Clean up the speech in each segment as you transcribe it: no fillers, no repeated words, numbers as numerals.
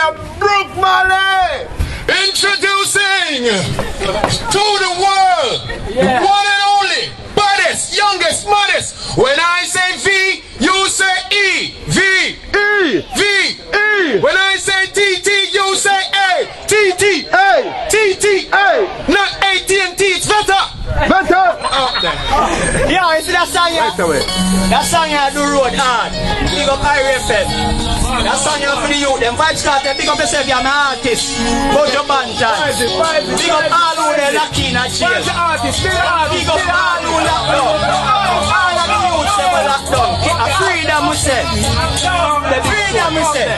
there, Brook Valley. Introducing to the world, the one and only, baddest, youngest, maddest. When I say V, you say E. V, E, V, E. When I say TT, you say A. TT, A, TT, A. not AT&T, it's VETTA. Better. Yeah, you see that song here? Right away. That song here do road hard. Big up IRFM. That song here for the youth. Them vibes start. Big up yourself, you're my artist. Go to Bantan. Big up all who they lucky in a jail. Big up all who locked down. All of the youths they were locked down. A freedom we say. The freedom we say.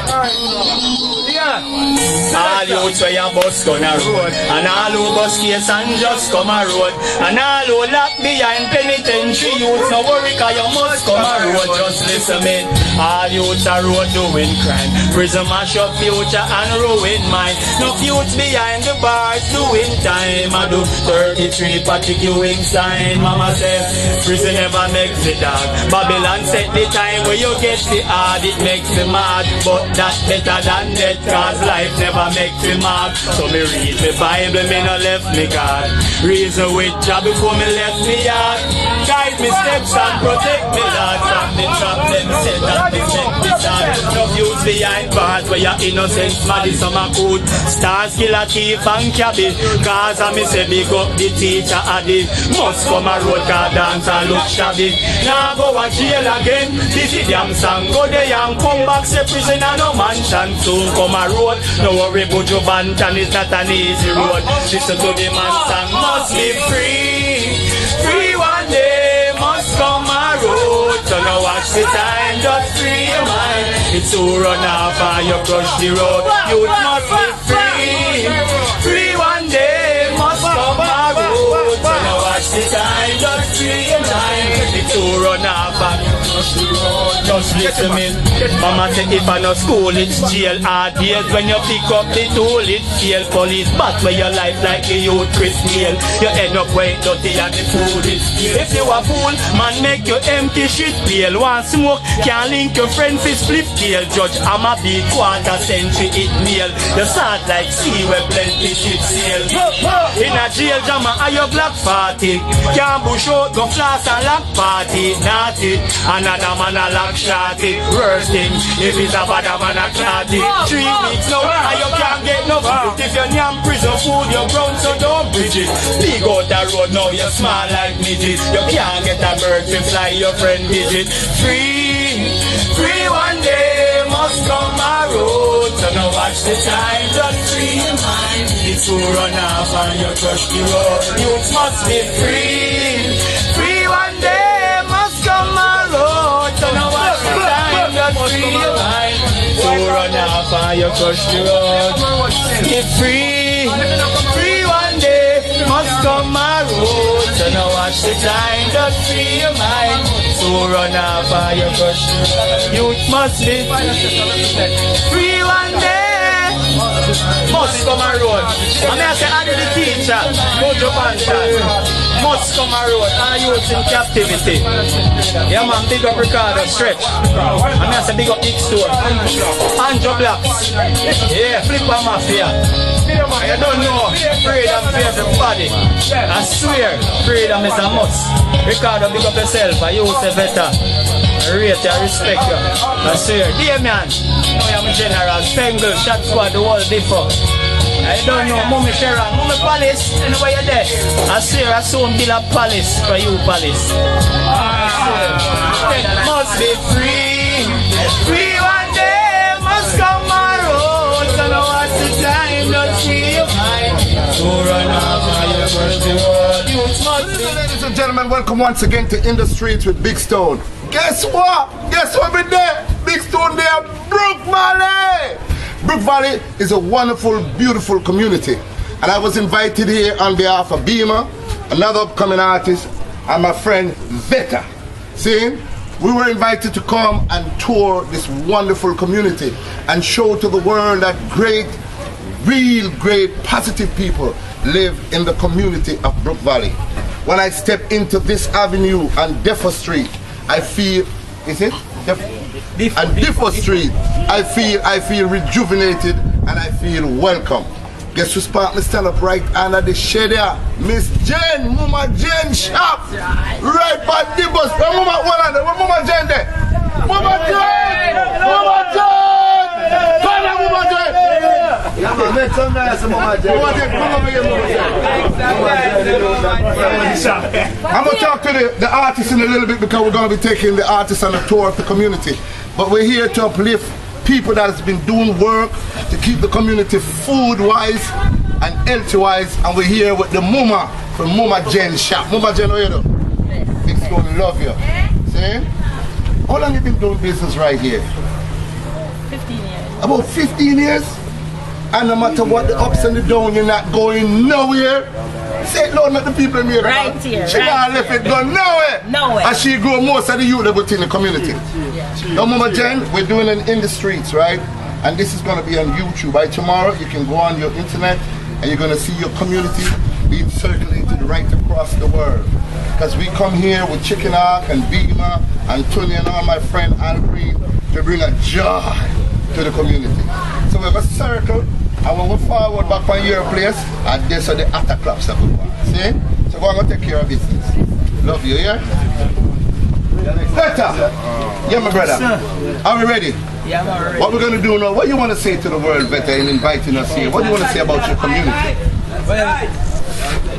All youths where your bus gonna road. And all who bus case and just come a road. And all who locked behind penitentiary youths, no worry cause you must come a road. Just listen me. All youths are road doing crime. Prison mash up future and ruin mind. No youths behind the bars doing time. I do 33 Patrick Ewing sign. Mama says prison never makes the dog. Babylon set the time where you get the hard. It makes me mad. But that's better than death. Cause life never makes me mad. So me read the Bible, me no left me God. Reason with job before me left me yard. Guide me steps and protect me Lord. From the trap them set and me check me start. No views behind bars where your innocence mad is some good. Stars killer thief and cabin. Cause I me say big up the teacher Addy. Must come a road car dance and look shabby. Now go and jail again. This is damn song. Go there and come back say prison and no mansion. Soon come a road. No worry about your Bantan, it's not an easy road. Listen to the man song, must be free. Free one day, must come a road. So now watch the time, just free your mind. It's to run off and you crush the road. You must be free. Free one day, must come a road. So now watch the time, just free your mind. It's to run off and you crush the road. Just listen me. Mama say if I no school, it's jail. Hard days when you pick up the tool, it's jail. Police back where your life like a youth Chris Neal. You end up way dirty and the food is stale. If you a fool, man make you empty shit pail. One smoke, can't link your friend for split tail. Judge, I'm a big quarter century it meal. You start like sea where plenty shit sail. In a jail jama, are you black party? Can't bush out, go floss and lock party. Naughty, another man a lock shorty. Worst thing, if it's a bad man a clotty. 3 weeks now, and you can't get no food. If you're near prison food, you're brown, so don't bridge it. Big out the road now, you're small like midget. You can't get a bird to fly, your friend digit. Free, free one day, must come a road. So now watch the time, just free your mind. It's to run off and you crush the road. Youth must be free. Free one day, must come a road. So now watch the time, just free your mind. To run off and you crush the road. Get free. Free one day, must come a road. So now watch the time, just free your mind. To run off and you crush the road. Youth must be free one day. Must come a road. I mean I say I do the teacher. Go to Bantan. Must come a road. Our youth in captivity. Yeah man, big up Ricardo, stretch. I mean I say big up KINGSTON. Andrew Blacks. Yeah, Flipper Mafia. You don't know, freedom for everybody. I swear, freedom is a must. Ricardo, big up yourself. I use the VETTA. I rate you, I respect you. I swear. Damian, I'm a general. Spengle, Shot Squad, the whole differ. I don't know, Mummy Sharon, Mummy Palace, anyway you're there. I swear, I soon build a palace for you, Palace. I swear. Must be free. Free one day, must come a road. So now what's the time, don't see your mind. So run off and you brush the road. Youth must be. Ladies and gentlemen, welcome once again to In the Streets with Big Stone. Guess what? Guess what we there? Big Stone there, Brook Valley. Brook Valley is a wonderful, beautiful community. And I was invited here on behalf of Beamer, another upcoming artist, and my friend VETTA. See, we were invited to come and tour this wonderful community and show to the world that great, real great, positive people live in the community of Brook Valley. When I step into this avenue on Defo Street, I feel, is it? Defo Street, I feel rejuvenated and I feel welcome. Guess who spot me stand up right under the shade here? Miss Jen, Mama Jen shop. Right by the bus. Where Mama, where Mama Jen there? Mama Jen! Mama Jen! Find out Mama Jen! Yeah, man, make some nice Mama Jen. Mama Jen, come over here, Mama Jen. I'm going to talk to the artists in a little bit because we're going to be taking the artists on a tour of the community. But we're here to uplift people that has been doing work to keep the community food-wise and health-wise, and we're here with the Mama from Mama Jen shop. Mama Jen, how you do? It's going to love you. See? How long have you been doing business right here? 15 years. About 15 years? And no matter what the ups and the downs, you're not going nowhere. Say it loud, let the people in here. Right here. She not left it go nowhere. Nowhere. And she grow most of the youth that within the community. Now, Mama Jen, we're doing it in the streets, right? And this is going to be on YouTube. By tomorrow, you can go on your internet and you're going to see your community being circulated right across the world. Because we come here with Chicken Ark and Bima and Tony and all my friend Al Greenz to bring a joy to the community. So we have a circle, and when we forward back on your place, and this are the attack clubs that we want. See? So we're going to take care of business. Love you, yeah? VETTA! Yeah, my brother. Are we ready? Yeah, I'm already. What we're going to do now, what do you want to say to the world, VETTA, in inviting us here? What do you want to say about your community? Well, I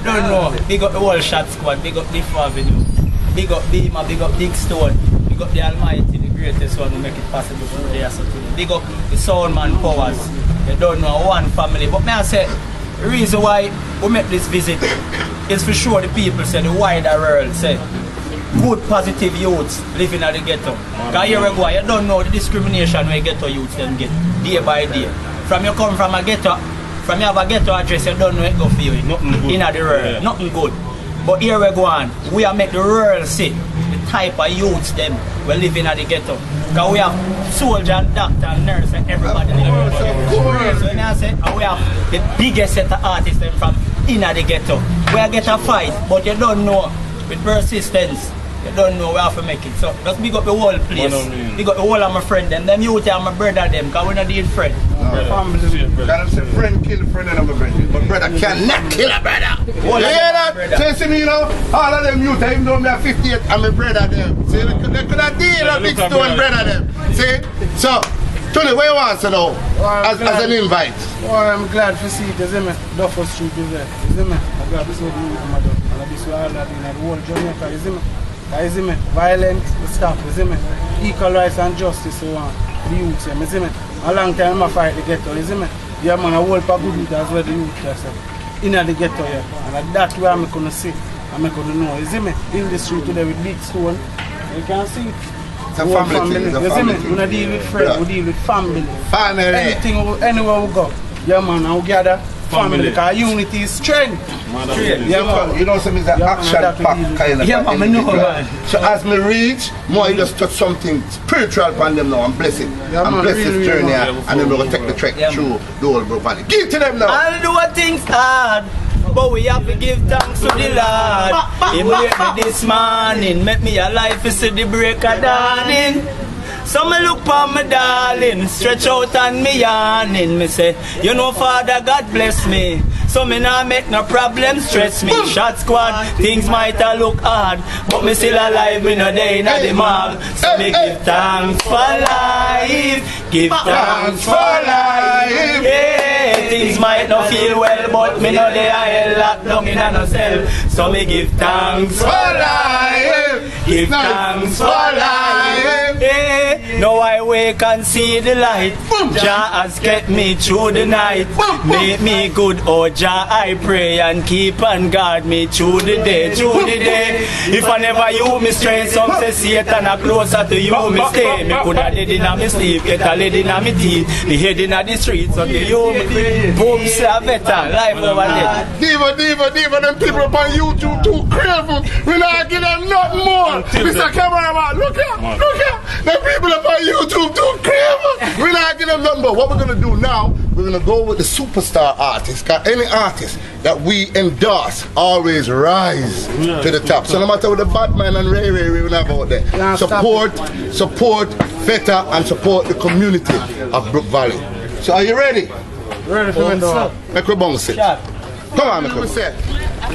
don't know. Big up the whole shot squad, big up Diff Avenue, big up Beamer, big up Kingston, big up the Almighty, the greatest one who make it possible for the day. Big up the Soundman Powers. They don't know one family. But may I say, the reason why we make this visit is for sure the people say, the wider world say, good positive youths living at the ghetto. Because here we go, you don't know the discrimination we ghetto youths them get day by day. From you come from a ghetto, from you have a ghetto address, you don't know it go for you. Nothing good. In the world, yeah. Nothing good. But here we go on, we are make the world see the type of youths them we living at the ghetto. Because we have soldier and doctor and nurse and everybody living in the ghetto. So now I say, we have the biggest set of artists them from in the ghetto. We get a fight, but you don't know with persistence. You don't know we have to make it. So just big up the whole place. Big up the whole of my friend them. Them youth and my brother them, because we not deal friend. Gotta say friend kill a friend and I'm a brother. But brother cannot kill a brother. You hear that? Say to me, you know, all of them youth, even though me are 58, I'm a brother them. See, they could have deal a big stone brother them. See? So, Tony, where you want to know as an invite? Oh, I'm glad to see it, you see me? Duffer Street is there, you see me? I'm glad to see the youth come down. And this is all that in the whole Jamaica, you see me? You see me? Violence, stop, you see me? Equal rights and justice, so on. The youth, you see me? A long time I fight the ghetto, you see me? Yeah, man, I hold for good youth as well, the youth, you see. In the ghetto, yeah. And that's where I'm going to see, I'm going to know, you see me? In the street today with big stone, you can see it. It's a family thing, it's a family thing. We don't deal with friends, we deal with family. Family. Anything, anywhere we go. Yeah, man, and we gather family. Because unity is strength. Yeah, man. You know, something is an action pack kind of. Yeah, man, I know, man. So as me reach, more I just touch something spiritual upon them now and bless it. Yeah, and man, bless really, this journey really, and then we're going to take the trek through the whole Brook Valley. Give it to them now. I'll do what things hard, but we have to give thanks to the Lord. He made me this morning, make me alive to see the break of dawning. So me look for my darling, stretch out and me yawning. Me say, you know Father God bless me, so me nah make no problem stress me. Shot squad, things might a look hard, but me still alive, me no day in the mob. So me give thanks for life, give thanks for life. Yeah, things might not feel well, but me no day I hell locked down in a no cell. So me give thanks for life, give thanks for life. Yeah. Now I wake and see the light. Jah has kept me through the night. Make me good, oh Jah, I pray and keep and guard me through the day, through the day. If I never you me strength, some say Satan a closer to you me stay. Me coulda dead inna me sleep, get a lead inna me teeth, me head inna the streets. Okay, you me boom say a better life over there. Diva, them people up on YouTube too crazy. We not give them nothing more. Mr. Cameraman, look here. Them people up on YouTube too crazy. We not give them nothing more. What we're gonna do now, we're gonna go with the superstar artists. Cause any artist that we endorse always rise to the top. So no matter what the Batman and Ray we not about that. Support VETTA and support the community of Brook Valley. So are you ready? Ready for me now. Make we bounce it. Shot. Come on, make we say.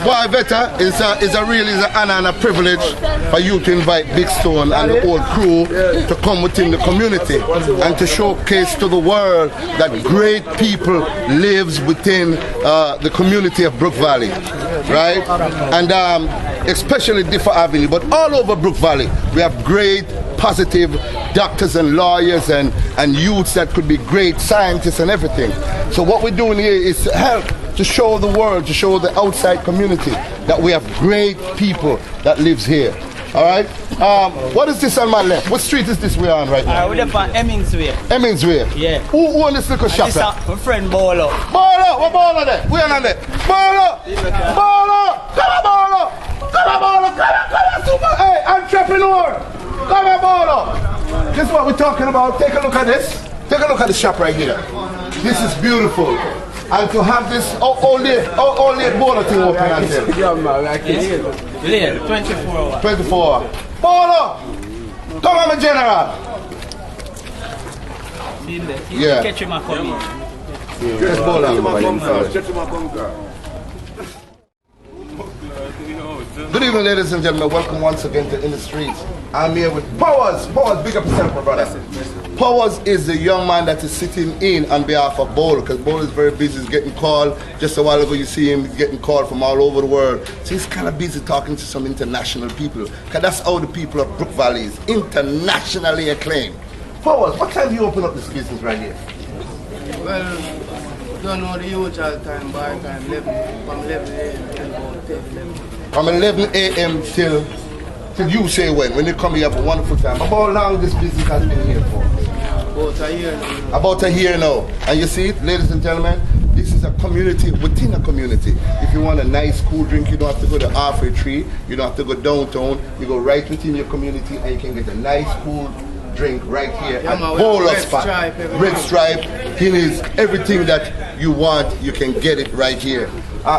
Boy, VETTA is an honor and a privilege for you to invite Big Stone and the whole crew to come within the community and to showcase to the world that great people lives within the community of Brook Valley, right? And especially Differ Avenue, but all over Brook Valley, we have great, positive doctors and lawyers and youths that could be great scientists and everything. So what we're doing here is to help to show the world, to show the outside community that we have great people that lives here. All right? What is this on my left? What street is this we're on right now? We're up on Emmings-way. Emmings-way? Yeah. Who owns this little shop? This is my friend Bolo. Bolo! What Bolo there? Where on there? Bolo! Bolo! Come on, Bolo! Come on, Bolo! Come on! Hey, entrepreneur! Come on, Bolo! This is what we're talking about. Take a look at this. Take a look at the shop right here. This is beautiful. And to have this only Bolo thing open until. Yeah, man, I can't hear you. Lane, 24 hours. 24 hours. Bolo! Come on, my general! See him there. Yeah. Catch him and come in. Yes, Bolo. Good evening, ladies and gentlemen. Welcome once again to In the Streets. I'm here with Powers. Powers, big up yourself, my brother. Powers is the young man that is sitting in on behalf of Bolo, because Bolo is very busy. He's getting called. Just a while ago, you see him getting called from all over the world. So he's kind of busy talking to some international people, because that's how the people of Brook Valley is internationally acclaimed. Powers, what time do you open up this business right here? Well, don't know the usual time, bar time, 11, from 11 a.m. till about 10, 11. From 11 a.m. till you say when you come here have a wonderful time. How long this business has been here for? About a year now. About a year now. And you see it, ladies and gentlemen, this is a community within a community. If you want a nice cool drink, you don't have to go to Halfway Tree, you don't have to go downtown, you go right within your community and you can get a nice cool drink right here at Bolo Spot. Red Stripe, Guinness, everything that you want, you can get it right here.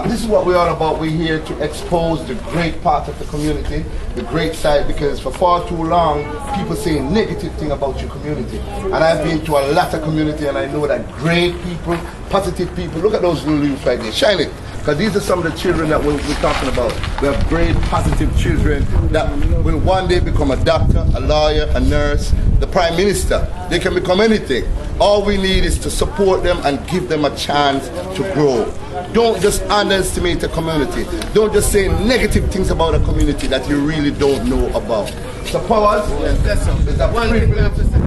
This is what we're all about. We're here to expose the great part of the community, the great side, because for far too long, people say negative thing about your community. And I've been to a lot of community and I know that great people, positive people, look at those little youths right there, shine it. Because these are some of the children that we're talking about. We have great, positive children that will one day become a doctor, a lawyer, a nurse, the prime minister. They can become anything. All we need is to support them and give them a chance to grow. Don't just underestimate the community. Don't just say negative things about a community that you really don't know about. So Powers, Yes, sir. is that One thing we have to say.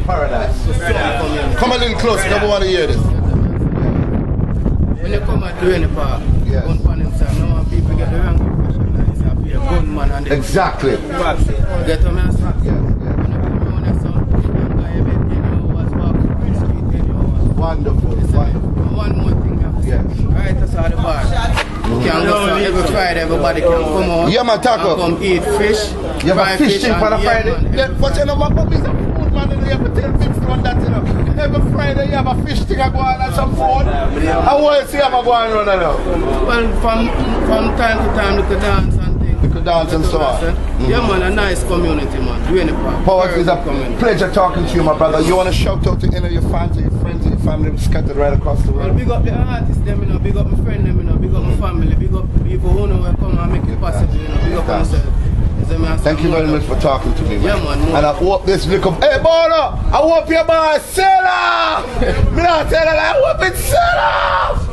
Paradise. Come a little closer, nobody want to hear this. When you come at Duane Park, Yes. gun pan himself, no one people get the wrong impression that he's a gunman and they Exactly. get him and say, Wonderful. one more thing you have to say. Yes. Right outside the bar. You can go so every Friday, everybody can come out. Yeah, man, talk and up. come eat fish. You have a fried fish thing for the and Friday? man, Yeah, but you know, my puppies are food, man, and you have to tell Vince on that, you know. Every Friday you have a fish thing, I go on and some food. I want to see how I go on and run around. Well, from time to time, you could dance and things. You could dance and so on. Yeah, man, a nice community, man. Duane Park. Powers, it's a community. pleasure talking to you, my brother. You want to shout out to any of your fans, your friends, and your family scattered right across the Well, world? big up the artists, them, you know, big up my friend, them, you know, big up my family, big up people who know where come and make it possible, you know, big up myself. Thank you very much for talking to me, man. Yeah, man. And I hope this little, hey, Bolo, I hope your boy sell off. Me not tell her, I hope it sell off.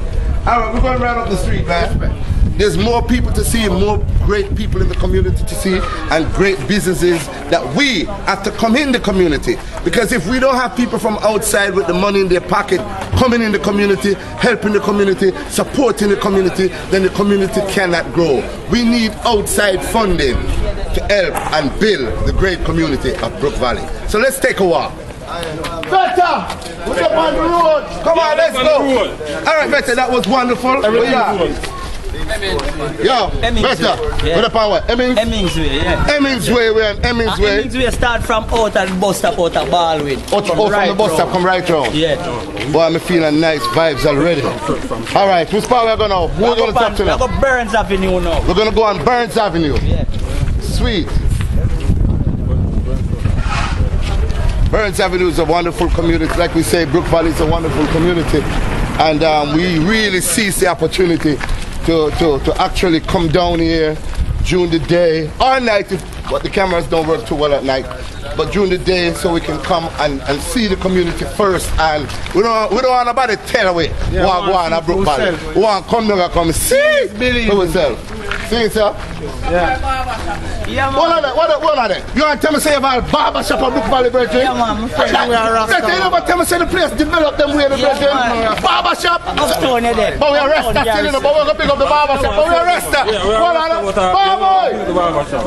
All right, we're going right up the street, man. There's more people to see, more great people in the community to see, and great businesses that we have to come in the community. Because if we don't have people from outside with the money in their pocket coming in the community, helping the community, supporting the community, then the community cannot grow. We need outside funding to help and build the great community of Brook Valley. So let's take a walk. VETTA! We're up on the road. Come on, let's go. All right, VETTA, that was wonderful. Yo, VETTA, what the power? Emmings-way, yeah. Emmings-way, we're on Emmings-way. Emmings-way start from out at the bus stop out at Baldwin. Out from the bus stop, come right round. Yeah. Boy, I'm feeling nice vibes already. All right, who's power we're going to now? Who's going to talk to now? We're going to Burns Avenue now. We're going to go on Burns Avenue. Yeah. Sweet. Burns Avenue is a wonderful community. Like we say, Brook Valley is a wonderful community. And we really seize the opportunity to actually come down here during the day or night, but the cameras don't work too well at night. But during the day, so we can come and see the community first, and we don't want nobody tell away. Yeah, want to go on a Brook Valley. We want to come down and come see for ourselves. See, sir? Yeah, What are they? What are they? You want to tell me say about barber shop at Brook Valley, Bridget? Yeah, man, my friend, we are Rasta. You never tell me say the place develop them way, the Bridget. Barber shop. Uptown, you dead. But we are Rasta still, you know, but we're going to pick up the barber shop. But we are Rasta. What are they? Barber!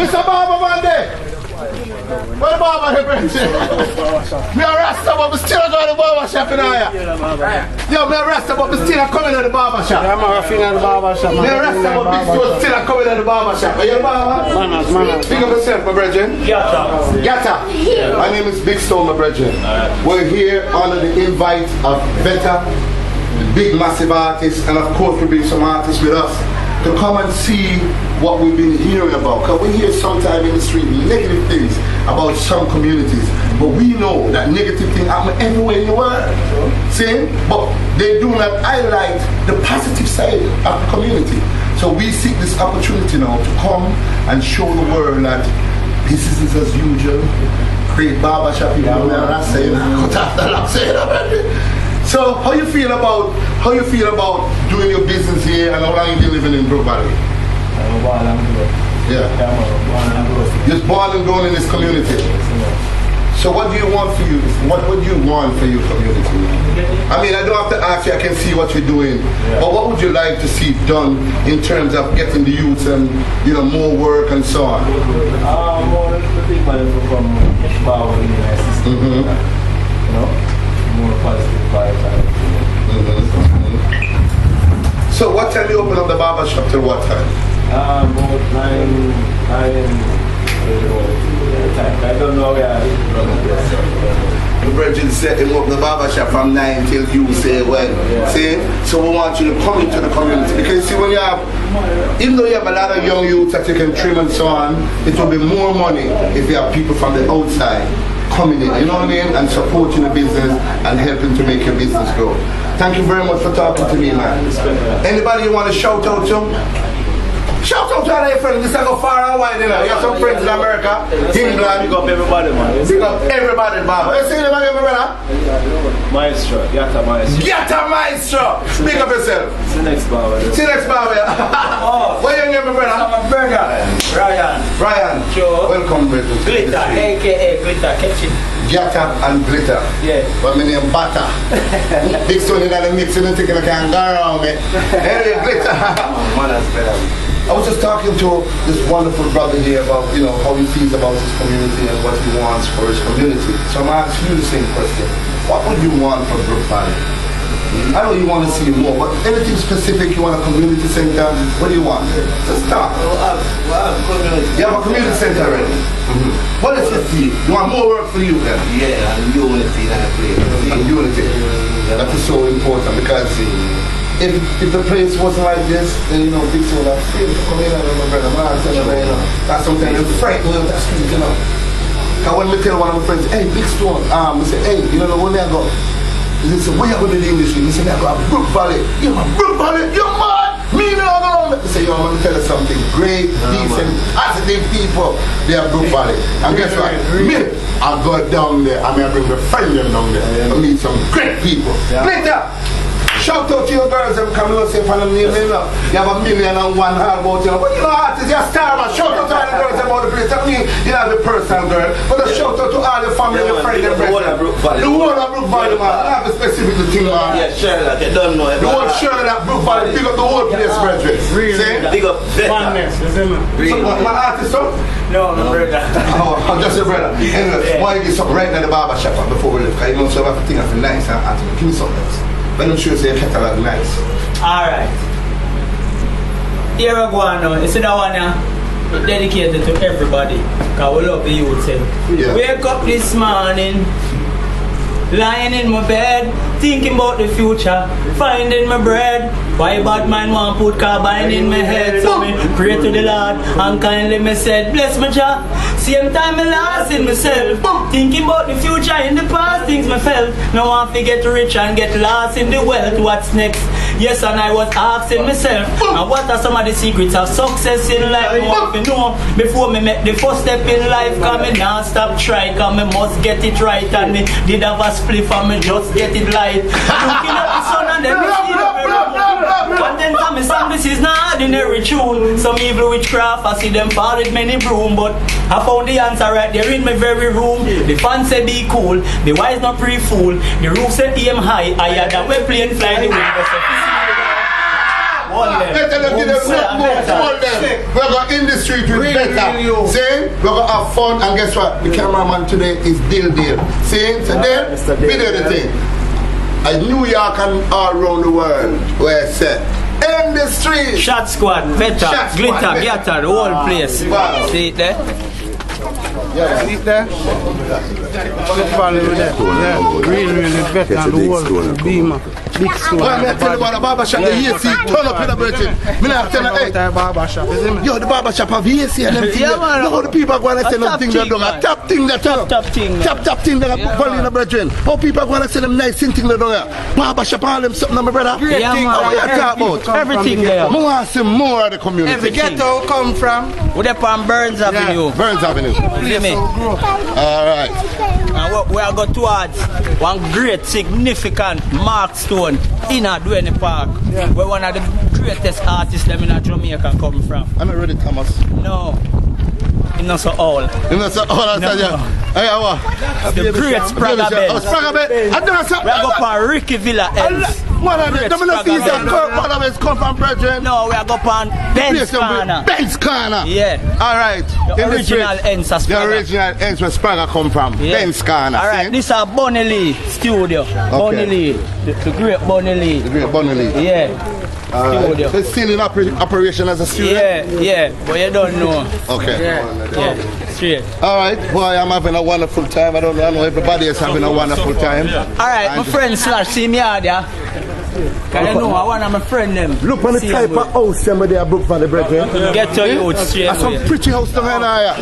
Mr. Barber man there. Where the barber here, Bridget? We are Rasta, but we still going to the barber shop in here. Yo, we are Rasta, but we still coming to the barber shop. Yeah, man, I feel at the barber shop. We are Rasta, but we still coming to the barber shop. Are you a barber? Manners. Think of yourself, my brethren. Yatta. My name is Big Stone, my brethren. We're here under the invite of VETTA, the big massive artists, and of course we bring some artists with us to come and see what we've been hearing about. Because we hear sometimes in the street negative things about some communities, but we know that negative things happen everywhere in the world. See? But they do not highlight the positive side of the community. So we seek this opportunity now to come and show the world that business is as usual. Create barbershop, you know, I'm saying, cut off the locks, so how you feel about doing your business here, and how long you been living in Brook Valley? Yeah. You're born and grown in this community. So what do you want for you? What would you want for your community? I mean, I don't have to ask you, I can see what you're doing. But what would you like to see done in terms of getting the youth and, you know, more work and so on? More the people who come power in the system. You know, more positive vibes. So what time you open up the barber shop till what time? About 9 I don't know where The Virgin set him up the barber shop from 9 till you say when. See? So we want you to come into the community. Because see, when you have, even though you have a lot of young youths that you can trim and so on, it will be more money if you have people from the outside coming in, you know what I mean? And supporting the business and helping to make your business grow. Thank you very much for talking to me, man. Anybody you want to shout out to? Shout out to all your friends. This is go far and wide, you know. You have some friends in America, England. Big up everybody, man. Big up everybody, Baba. You see them again, brother? Maestro, Yatta Maestro. Yatta Maestro! Speak up yourself. See you next bar. See you next Baba. What your name, brother? I'm a burger. Ryan. Sure. Welcome, brother. Glitter, a.k.a. Glitter Kitchen. Yatta and Glitter. Yeah. But my name Butter. Big Stone in the mix, you don't think I can go around me. Anyway, Glitter. Man, that's better. I was just talking to this wonderful brother here about, you know, how he feels about his community and what he wants for his community. So I'm asking you the same question. What would you want for Brook Valley? I know you want to see more, but anything specific, you want a community center? What do you want? Just start. You have a community center already? What is it for you? You want more work for you then? Yeah, and unity that place. And unity. That is so important because if the place wasn't like this, then you know, big soul have freedom to come in and my brother, man, you know, that's something that's frightened of that street, you know. Because when we tell one of my friends, hey, Big Stone, we say, hey, you know, when they go, they say, where you going to do this? They say, I go to Brook Valley. You're my Brook Valley, you're mad! Me no go. They say, yo, I'm going to tell you something. Great, decent, positive people, they are Brook Valley. And guess what? Me, I go down there, I mean, I bring my friend them down there to meet some great people. Later! Shout out to your girls and come and say for them name, you know. You have 1,000,001 hard about you. But you know, artists, you're a star, man. Shout out to all the girls about the place. That means you have a personal girl. But a shout out to all your family, your friends, and friends. The whole of Brook Valley, man. I have a specific thing, man. Yeah, Charlotte, you don't know. The whole Charlotte, Brook Valley, pick up the whole place, brethren. See? Big up Oneness, isn't it? So, my artist, so? No, my brother. Oh, I'm just a brother. Anyway, why you get something right now the barber shop before we leave? Because you know, so I have to think of it nice and give me something else. But I'm sure your catalog nice. Alright. Here we go now. You see that one now? Dedicated to everybody. Because we love the youth. Yeah. Wake up this morning, lying in my bed, thinking about the future, finding my bread. Why bad man want put carbine in my head? So me pray to the Lord and kindly me said, bless my job. Same time I lost in myself. Thinking about the future in the past, things me felt. Now I want to get rich and get lost in the wealth. What's next? Yes, and I was asking myself, and what are some of the secrets of success in life? I want to know before me make the first step in life. Cause me not stop try, cause me must get it right. And me did have a spliff and me just get it light. Looking at the sun and then me see the and then tell me some this is not ordinary tune. Some evil witchcraft, I see them fall with many broom. But I found the answer right there in my very room. The fans say be cool, the wise not pre-fool. The roof say aim high, higher than we plane fly the window. Better than give them more. We're going in the street with Better. See? We're going to have fun, and guess what? The cameraman today is Deal. See? So then, video the thing. New York and all around the world, where it's set. In the street. Shot squad, VETTA, glitter, glitter, the whole place. Wow. See it there? Yeah, see it there? Look value there. Yeah, really better than the whole beamer. Big stone. Well, I'm tell you about the barbershop, the AC turn up in the virgin. I'm not telling you, hey. Barbershop, is it? Yo, the barbershop have AC and them things. Look how the people are going to say them things they're doing. A top thing they're doing. Top thing. Top thing they're putting in the virgin. How people are going to say them nice thing they're doing. Barbershop, all them something, my brother. Yeah, man. What you talking about? Everything there. I want to see more of the community. The ghetto come from? We're up on Burns Avenue. Burns Avenue. See me? Alright. And we are going towards one great significant milestone in Duane Park, where one of the greatest artists them in Jamaica come from. I'm not ready, Thomas. No. It's not so old. You know, so all I tell you. Hey, what? The great Spraga Benz. Spraga Benz. I don't know. We are going for Ricky Villa Ends. One of them. Don't know if one of them come from Brethren. No, we are going for Benz Corner. Benz Corner. Yeah. All right. The original ends of The Spraga. original ends where Spraga come from. Yeah. Benz Corner. All right. This is Bonnie Lee studio. Bonnie Lee. The great Bonnie Lee. The great Bonnie Lee. Yeah. Studio. So it's still in operation as a studio? Yeah, but you don't know. Okay. Yeah, straight. All right, boy, I'm having a wonderful time. I know everybody is having a wonderful time. All right, my friend Slash, see me out there. Can you know, I want my friend them. Look on the type of house somebody at Brook Valley, Brethren. Get to you straight. That's some pretty house down here.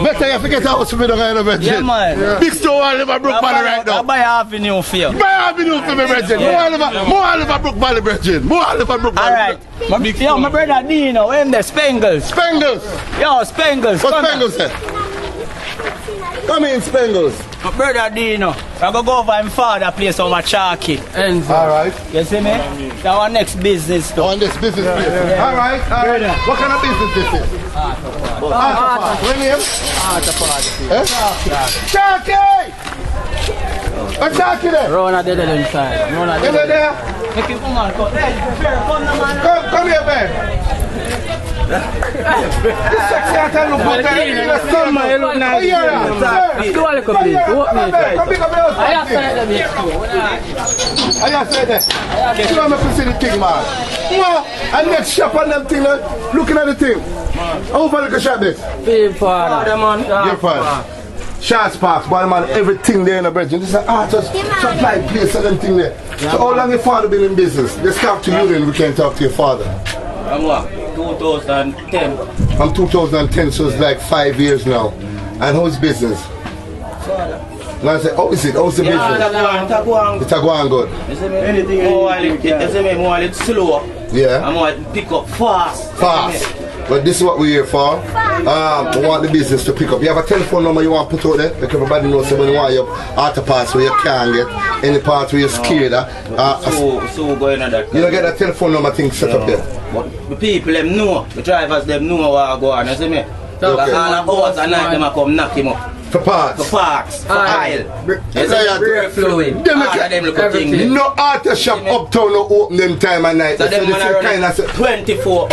Better you forget a house for me down here, Brethren. Yeah, man. Big store all over Brook Valley right now. I buy half a new for you. Buy half a new for me, Brethren. More all over Brook Valley, Brethren. More all over Brook Valley. All right. Yo, my brother Dino, when the Spangles. Spangles. Yo, Spangles. What Spangles say? Come in, Spangles. My brother Dino. I go over my father place over Chalky. All right. You see me? That's our next business. Though. On this business place. All right. What kind of business this is? Art. What name? Chalky! What's Chalky there? Rona did it inside. Rona You there? Make him come on. Come here, man. This sexy at look good. Come on, you look nice. Do a little bit. Come pick up your house. I just said that. You want me to see the thing, man. And next shop on them thing, looking at the thing. How far look at shop this? Your father. Your father. Shots Parks, but man, everything there in the Brethren. This is an artist supply place and everything there. So how long your father been in business? Let's talk to you then, we can talk to your father. I'm what? 2010. I'm 2010, so it's like 5 years now. And how's business? And I said, how is it? How's the business? It's going good. Anything more it's slow. Yeah. I'm going to pick up fast. Fast. But this is what we're here for. We want the business to pick up. You have a telephone number you want to put out there? Because everybody knows when you want your auto parts where you can't get, any parts where you're scared of. So going on that. You don't get that telephone number thing set up there? But the people them know, the drivers them know what I go on, you see me? So all the hours and night them a come knock him up. For parts? For parks, for oil. You see brake fluid, all of them look at things. No auto shop uptown no open them time and night. So them man are running 24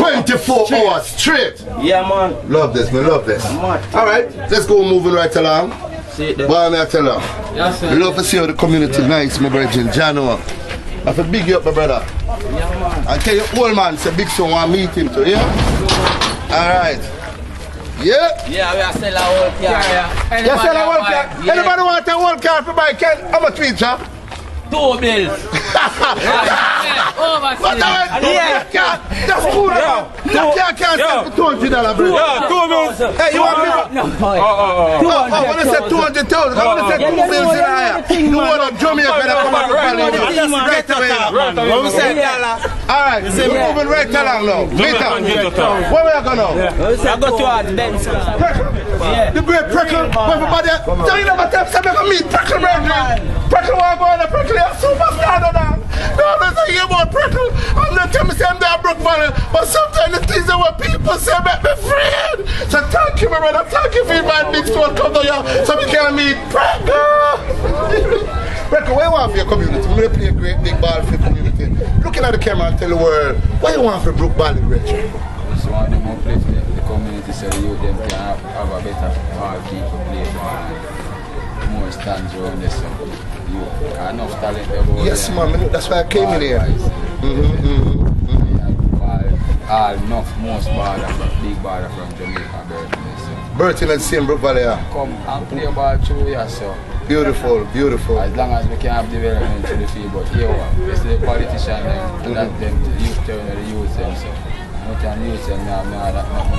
hours straight. Yeah man. Love this, man, love this. Alright, let's go moving right along. Boy, may I tell you? Yes, sir. Love to see how the community nice, my brother. Jano. I feel big you up, my brother. I tell you, old man, say big son want to meet him too, yeah? Alright. Yeah? Yeah, we are selling a whole car. You sell a whole car? Anybody want a whole car for buy? How much feet, sir? 2 bills. What that's cool. You can't sell for $200, bro. Yeah, 2 bills. Hey, you want me? I want to say 200,000. I want to say 2 bills in here. You want to Jamaica better come out right away. What we say, alright, we're moving right along now. VETTA, where we are going now? I go to the Benz. The great Prickle, everybody. Tell you never tell me to meet Prickle, man. Prickle, want to go on the Prickle, you're a superstar now. No, I'm not saying about Prickle. I'm not telling me I'm there, Brook Valley. But sometimes the things that what people say make me afraid. So thank you, my brother. Thank you for inviting me to come down here so we can meet Prickle. Prickle, what you want for your community? We're going to play a great big ball for your community. Looking at the camera and tell the world, what you want for Brook Valley, Rich? So one of the more places the community so the youth them can have a better all people play ball and more stands around this so you enough talent about yes man, that's why I came in here. All enough most baller from big baller from Jamaica birthday. Burton and same Brook Valley. Come and play ball through here so. Beautiful, beautiful. As long as we can have development to the field, but here it's the politicians them, that them the youth turn the youth them so.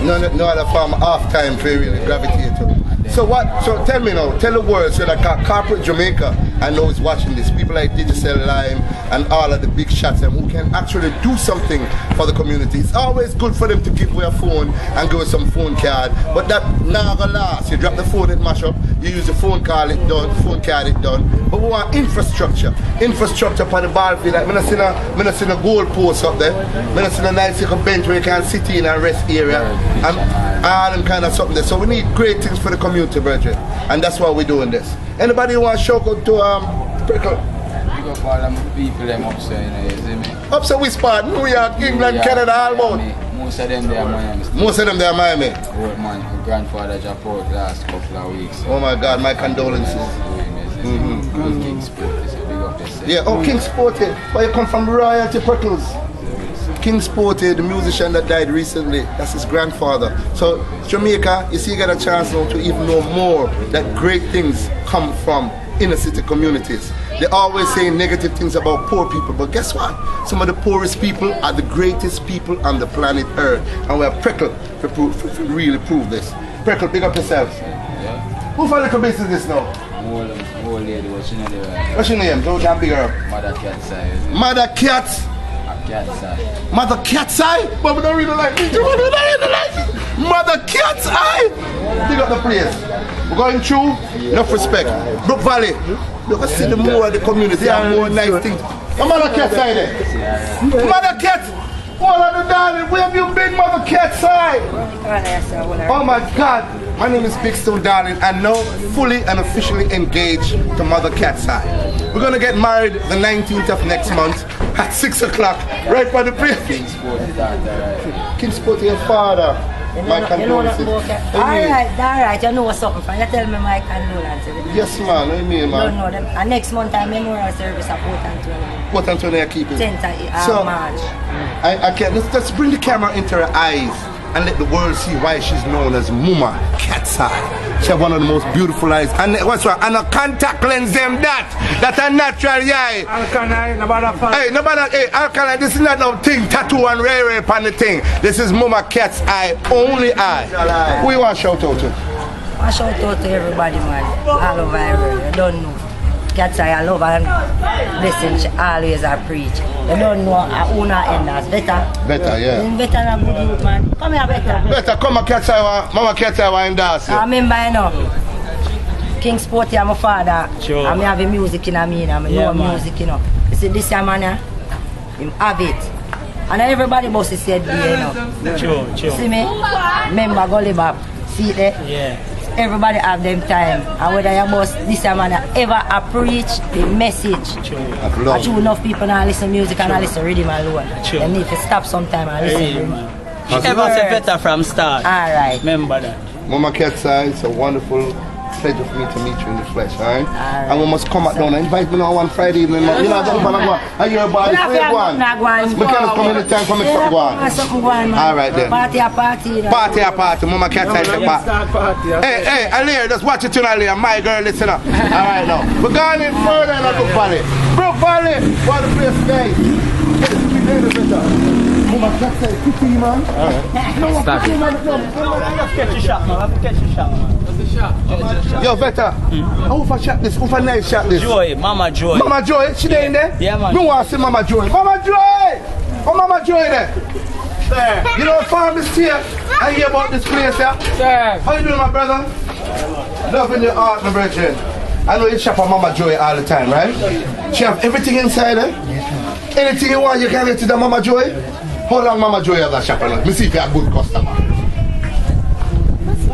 No other farm half time for really gravitate to. So what? So tell me now, tell the world so that corporate Jamaica I know is watching this. People like Digital Lime and all of the big shots and who can actually do something for the community. It's always good for them to give away a phone and give us some phone card, but that never lasts. You drop the phone, it mash up. You use the phone card, it done. Phone card, it done. But we want infrastructure. Infrastructure for the ball field. Like, I not seen a goal post up there. I not seen a nice little bench where you can sit in and rest area. And all them kind of something there. So we need great things for the community, brethren. And that's why we're doing this. Anybody want to shout out to Prickle? Big up all them people them upstairs, you see me? Upstairs we spot, New York, England, Canada, all about. Most of them they are Miami. Most of them they are Miami. Old man, my grandfather dropped out last couple of weeks. Oh my God, my condolences. KINGSTON is a big up yourself. Yeah, oh KINGSTON. Where you come from, royalty Prickles. KINGSTON, the musician that died recently, that's his grandfather. So Jamaica, you see you get a chance now to even know more that great things come from inner city communities. They always say negative things about poor people, but guess what? Some of the poorest people are the greatest people on the planet Earth. And we have Prickle to really prove this. Prickle, big up yourself. Yeah. Who for little business this now? Old lady, what's your name? What's your name? Don't jump bigger up. Mother Cat's Eye. Mother Cat. Cat's Eye. Mother Cat's Eye? But we don't really like me. We don't really like me. Mother Cat's Eye. Big up the place. We're going through, enough respect. Brook Valley. Look, I see the more of the community and more nice things. Mother Cat's Eye there. Mother Cat. All of the darling, where have you been, Mother Cat's Eye? Oh my God. My name is Big Stone Darling and now fully and officially engaged to Mother Cat's Eye. We're going to get married the 19th of next month at 6 o'clock right by the place. KINGSTON, your father. My condolences. Alright, you know something from you tell me my condolences. Yes man, what do you mean man? Don't know them. And next month I memorial service at Port Antonio. Port Antonio keep it. 10th So, March. I can't, let's bring the camera into her eyes and let the world see why she's known as Mama Cat's Eye. She has one of the most beautiful eyes. And what's right? And a contact lens them that a natural eye. Alkaline, nobody fan. Hey, nobody, hey, alkaline, this is not no thing, tattoo and rare upon the thing. This is Mama Cat's Eye, only eye. Who you want to shout out to? I shout out to everybody man. All over the world. You don't know. Cat's Eye, I love and blessing she always I preach. You don't know who not end as VETTA. VETTA, yeah. VETTA and a good youth man. Come here VETTA. VETTA, come on Cat's Eye, Mama Cat's Eye in dance. I remember you know. KINGSTON is my father. Sure. And I have music in me, and I know music, you know. You see this man here, him have it. And everybody must have said there, you know. Sure. You see me? Remember Gully Bop. See it there? Yeah. Everybody have them time. And whether you must this man ever preach the message. Sure. I true enough people now listen music and I listen rhythm alone. Sure. They need to stop sometime and listen. She ever said VETTA from start. Alright. Remember that. Mama Cat's Eye, it's a wonderful pleasure for me to meet you in the flesh, alright? And we must come back down and invite me on one Friday evening. You know, don't want to go. Are you about this way, go on? We can come in the time, come and go on. Alright then. Party a party. Party a party. Mama can't say party. Hey, Aliyah, just watch it tonight, Aliyah. My girl, listen up. Alright now. We're going in further in Brook Valley. Brook Valley, what the place, guys? Mama can't say 15, man. Let's catch a shot, man. Let's catch a shot, man. Yo, VETTA, who for shot this? Who for nice shot this? Joy, Mama Joy. Mama Joy, she there in there? Yeah, man. Me want to see Mama Joy. Mama Joy! Oh, Mama Joy there. Sir. You know, farm is here. I hear about this place here. Sir. How you doing, my brother? Loving your art, my brethren. I know you shop at Mama Joy all the time, right? She have everything inside her. Anything you want, you can get to the Mama Joy. How long Mama Joy have that shop? Let me see if you have good customer.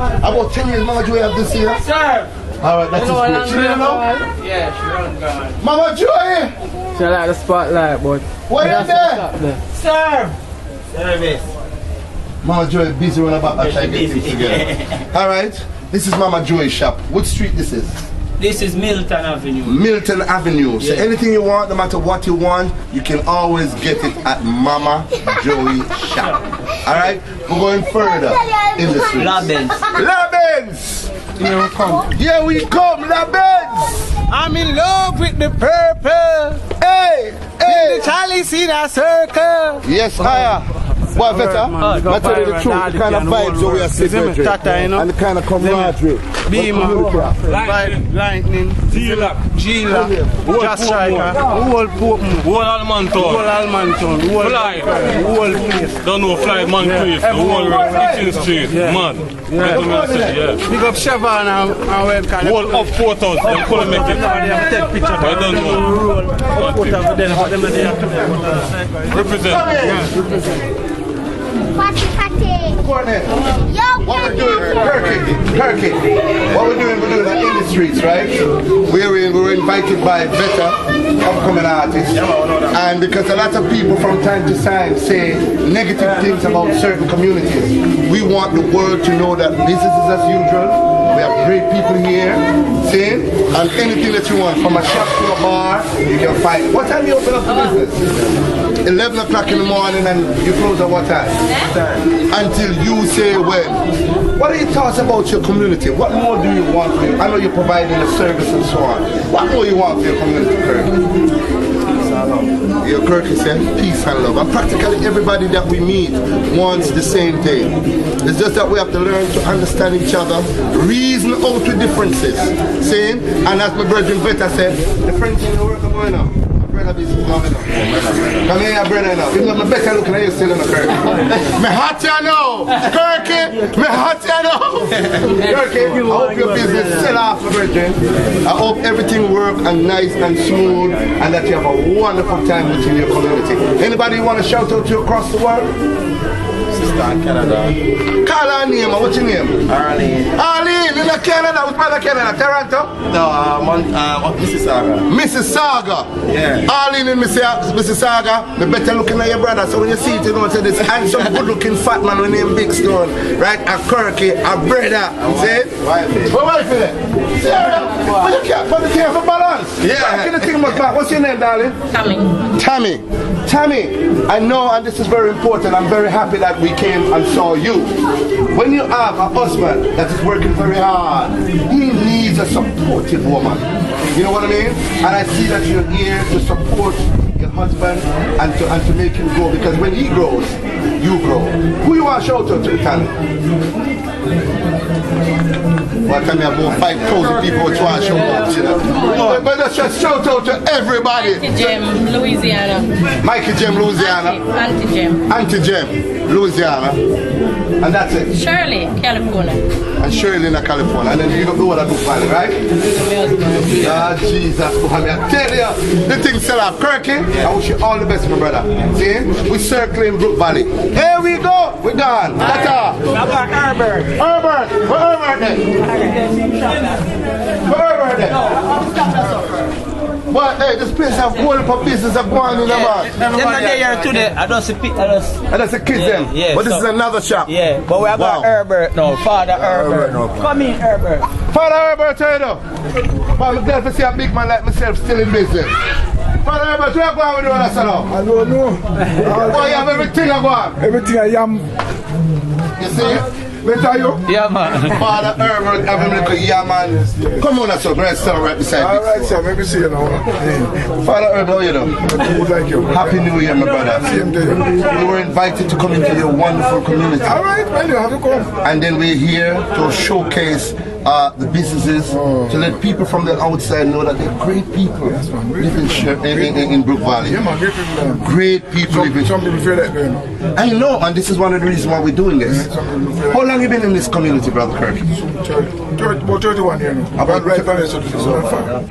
About 10 years Mama Joy have this here? Sir. Alright, that's good. She don't know? Yeah, she run gone. Mama Joy! She like the spotlight, but... What is there? Sir. Service. Mama Joy busy running about that trying to get things together. Alright, this is Mama Joy's shop. What street this is? This is Milton Avenue. Milton Avenue. So anything you want, no matter what you want, you can always get it at Mama Joy shop. Alright? We're going further in the streets. Labens. Labens! Here we come. Here we come, Labens! I'm in love with the purple. Hey! Hey! The chalice in a circle. Yes, I What, VETTA? I tell you the truth, the kind of vibes that we are seeing, and the kind of camaraderie. Beamer, Lightning, G-Lock, Just Striker, whole Portman, Whole Almanton, Fly, whole place. don't know Fly, Man Crease, the whole Kitchen Street, mad. Yeah. Big up Chevron and welcome. Whole up 4,000, them couldn't make it. I don't know. Represent. What we're doing, Kirky. What we're doing in the streets, right? We're invited by VETTA, upcoming artists, and because a lot of people from time to time say negative things about certain communities, we want the world to know that business is as usual. We have great people here, see? And anything that you want, from a shop to a bar, you can find. What time you open up the business? 11 o'clock in the morning, and you close at what time? Until you say when. What are your thoughts about your community? What more do you want for you? I know you're providing a service and so on. What more you want for your community, Kirk? Your Kirk said peace and love. And practically everybody that we meet wants the same thing. It's just that we have to learn to understand each other, reason out with differences. See? And as my brother VETTA said, the friends in the work are going on. Come here, brother, now. You know, my better looking at you still in the Kirky. Me hot ya now. Kirky, me hot ya now. Kirky, I hope your business sell off, my brethren. I hope everything works and nice and smooth, and that you have a wonderful time within your community. Anybody you want to shout out to across the world? Sister in Canada. Call her name, what's your name? Arlene. Arlene, in Canada, which part of Canada? Toronto? No, Mississauga. Mississauga. Yeah. Arlene in Mississauga, the better looking at your brother. So when you see it, you know, say this handsome, good looking fat man with name Big Stone, right? A Kirky, a brother. See? Wife. What wife is it? But you can't have a balance. Yeah. Can you think about that? What's your name, darling? Tammy, I know, and this is very important, I'm very happy that we came and saw you. When you have a husband that is working very hard, he needs a supportive woman. You know what I mean? And I see that you're here to support your husband and to make him grow, because when he grows, you grow. Who you want to shout out to, Tammy? Well, tell me about 5,000 people which want to shout out, you know. But let's just shout out to everybody. Auntie Jem, Louisiana. Mikey Jem, Louisiana. Auntie Jem, Louisiana. And that's it. Shirley, California. And Shirley in California. And then you know what I do, right? Ah, Jesus, Muhammad. I tell you, the thing sell off. Kirky, I wish you all the best, my brother. See? We're circling Brook Valley. Here we go. We're done. That's all. Herbert. Herbert. Where Herbert then? Where Herbert then? But hey, this place have whole heap of business are going in the man. Them not there today. I just see And that's the kids them. Yeah. But this is another shop. Yeah, but we have got Herbert now. Father Herbert. Come in, Herbert. Father Herbert, tell you though. But I'm glad to see a big man like myself still in business. Father Herbert, what are you going with all that stuff? I don't know. Boy, you have everything I want. Everything I am. You see? Better you? Yeah, man. Father Herbert, have him little yeah, man. Come on, that's all. Let's stand right beside me. Alright, sir. Let me see you now. Father Herbert, how you doing? Thank you. Happy New Year, my brother. Same to you. We were invited to come into your wonderful community. Alright, well, you have to come. And then we're here to showcase the businesses, to let people from the outside know that they're great people living in Brook Valley. Yeah, man, great people. Great people living. Some people feel that going. I know, and this is one of the reasons why we're doing this. How long have you been in this community, Brother Kirk? About 31 years now. About right from this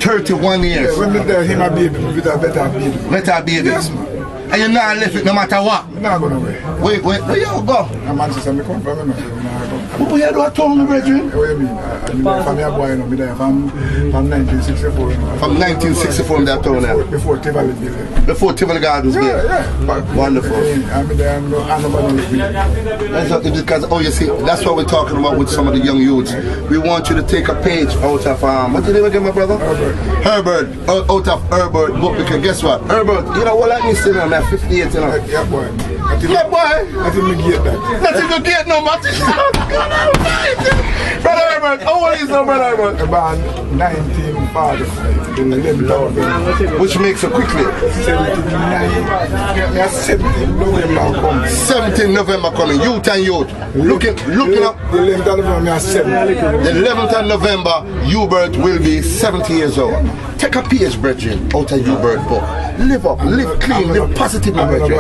31 years. Yeah, when we there, him a baby, we there better baby. Better baby. Yes, man. And you're not left it no matter what? I'm not going away. Wait, where you go? I'm Manchester, I come from Who you do I told me, brethren? What do you mean? I'm there from your boy, I'm there from 1964. From 1964 in that town now? Before Tivoli Gardens. Before Tivoli Gardens there? Yeah. Wonderful. I'm there, I'm nobody with me. Because, oh, you see, that's what we're talking about with some of the young youths. We want you to take a page out of, what's your name again, my brother? Herbert. Out of Herbert book, because guess what? Herbert, you know what, like me still on that 58, you know? Yeah, boy. Yeah, boy. Nothing to get that. Nothing to get no matter. Brother Herbert, how old is now, Brother Herbert? About 1945, the 11th November. Which makes it quickly? 17 November coming. 17 November coming. Youth and youth. Looking up. The 11th of November, I'm 70. The 11th of November, Hubert will be 70 years old. Take a page, brethren, out of Hubert book. Live up, live clean, live positive, my brethren.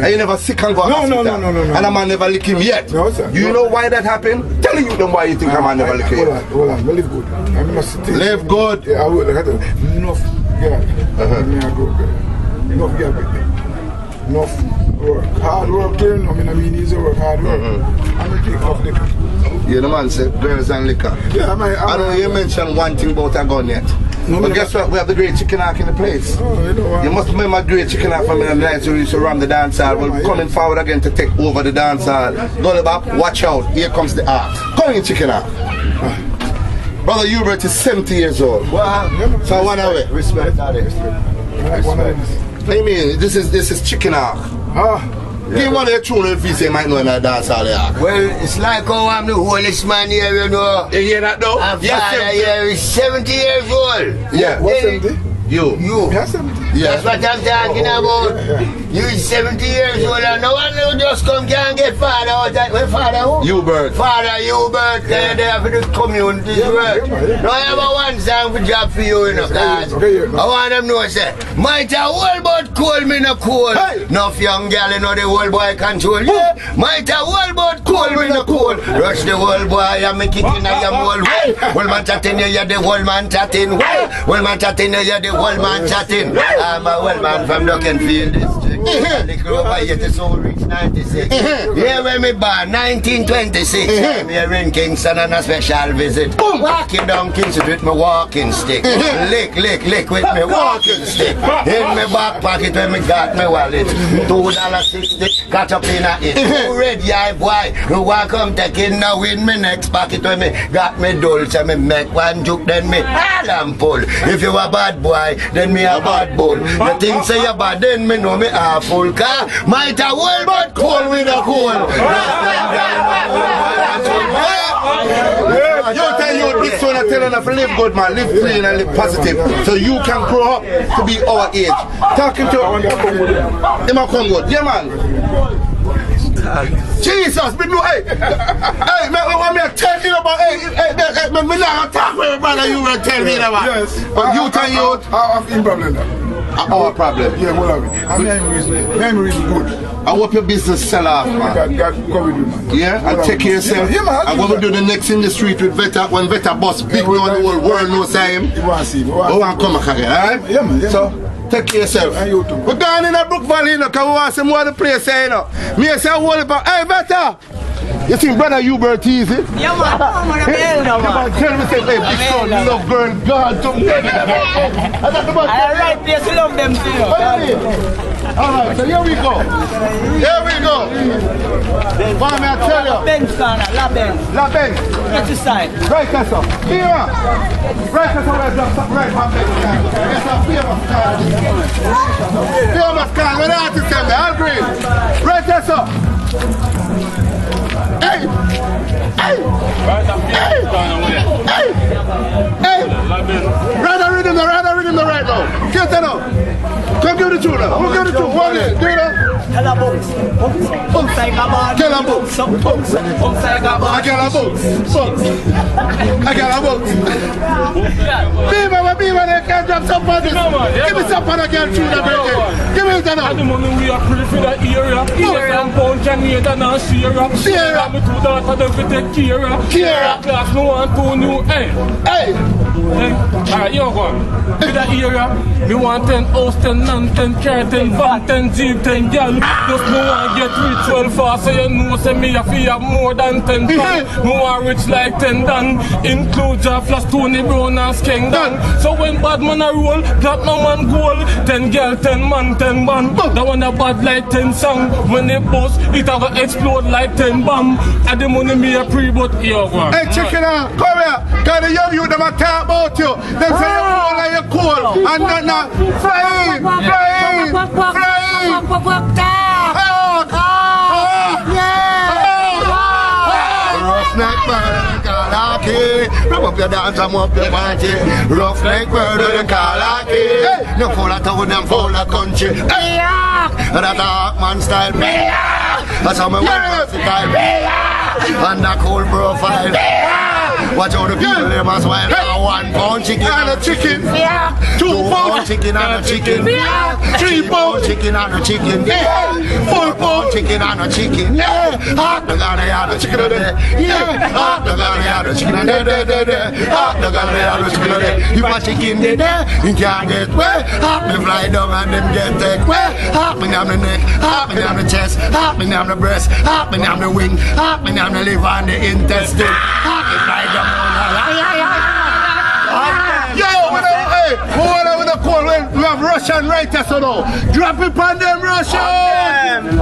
Are you never sick and go to hospital? No. And a man never lick him yet. No, sir. You know why that happened? Telling you them why you think a man never lick him. Hold on, we live good. I must live good. Yeah, I will. Enough girl. Enough girl with me. Enough work. Hard work, turn. I mean easy work, hard work. I'm a drink of liquor. Yeah, the man said girls and liquor. Yeah, I don't know you mentioned one thing about a gun yet. No, but guess what? We have the great chicken arc in the place. Oh, you know what? You must remember great chicken arc from the nights we used to run the dance hall. We're coming forward again to take over the dance hall. Go back, watch out. Here comes the arc. Come in, chicken arc. Brother Hubert is 70 years old. Wow. So one away. Respect that is. What do you mean? This is chicken arc. Give one of the tune if you say might know in a dance hall. Well, it's like how I'm the oldest man here, you know. You hear that though? I'm father here is 70 years old. Yeah. What's 70? You. Yeah, 70. Yeah. That's what I'm talking about. You is 70 years old and no one will just come and get father out of where father who? Hubert. Father Hubert, they're there for the community work. Now I have a one song for job for you, you know, cause I want them to know, say, might a whole but cold me no cold. Enough young girl, you know the whole boy control. Yeah, might a whole but cold me no cold. Rush the whole boy and me kicking at your whole way. Well man chatting, you're the whole man chatting. Well man chatting, you're the whole man chatting. I'm a well man from Duckenfield district. Little over here to Soul Reach 96. Here when me born, 1926. I'm here in Kingston on a special visit. Walking down Kingston with my walking stick. Lick with me walking stick. In my back pocket when me got my wallet. $2.60 got up in a it. Red eye boy who want come taking now in my next pocket when me got me dulce and me make one juke then me all and pull. If you a bad boy, then me a bad bull. The thing say you bad, then me know me a full car. Might a well but cold with a cold. You tell you this one, I tell enough live good man, live clean and live positive. So you can grow up to be our age. Talking to him a come good. Yeah man. Jesus, me do hey, man, what me tell you about me not talk with my brother, you will tell me about. Yes. You tell you I have problem. Our problem. Yeah, what are we? I'm reason good. I hope your business sell off, man. God cover you, man. Yeah, and take care of yourself. Yeah, man. And when we do the next in the street with VETTA, when VETTA boss big now the whole world knows him. You want to see me? We want to come back again, alright? Yeah, man. So, take care of yourself. And you too. We're going in the Brook Valley, you know, because we want some more the place, you know. Me say, hold it back. Hey, VETTA! You think brother Hubert easy? Yeah, man. I'm a elder, man. Tell me, say, hey, Big Stone, love girl, God, to me. I right place to love them too. Alright, so here we go. Here we go. What may I tell you? Bench corner, La Bench. La Bench. Get your side. Right, that's up. Here. Right, that's up. Right, my bench. Yes, sir. Famous car. Famous car. What artist tell me? Al Greenz. Right, that's up. Hey. Hey. Hey. Hey. Rather rhythm right now. Get that up. Come give the tune now. Come give the tune. One is. Give it up. Tell a box. Box like a ball. Tell a box. Box like a ball. I got a box. I got a box. Beaver, they can't drop some on this. Give me some on again, tune up. Give me that now. At the moment we are pretty for the area. Some pound Canada and Sierra. Sierra. Me two daughters them fi take care of. Kira. Class no one two new. Hey. Hey. Alright, you go on. For the area, me want 10 house, 10 land, 10 car, 10 van, 10 jeep, 10 gal. Just no one get rich well fast, so you know say me a fi have more than 10 ton. Me want rich like 10 dan. Include Jah Flash, Tony Brown and Skeng Dan. So when bad man a roll, platinum and gold. 10 gal, 10 man, 10 band. That one a bad like 10 song. When they bust, it a go explode like 10 bomb. And the money me a pre, but here go on. Hey, check it out. Come here. Cause the young you them a talk about you. Them say you cool and you cool. And not flying. Roughneck bird and Kalaki. Rub up your dance and up your party. Roughneck bird and Kalaki. No full of town and full of country. That dark man style. That's how my wife style. And that cool profile. Watch out the people them as well. 1 pound chicken and a chicken. 2 pound chicken and a chicken. 3 pound chicken and a chicken. 4 pound chicken and a chicken. Hot the guy and a chicken there. Hot the guy and a chicken there. Hot the guy and a chicken there. If a chicken there, you can't get wet. Hot me fly down and them get take wet. Hot me down the neck. Hot me down the chest. Hot me down the breast. Hot me down the wing. Hot me down the liver and the intestine. Hot me fly down. Yo, we don't call when we have Russian writers, so now. Drop it on them, Russian!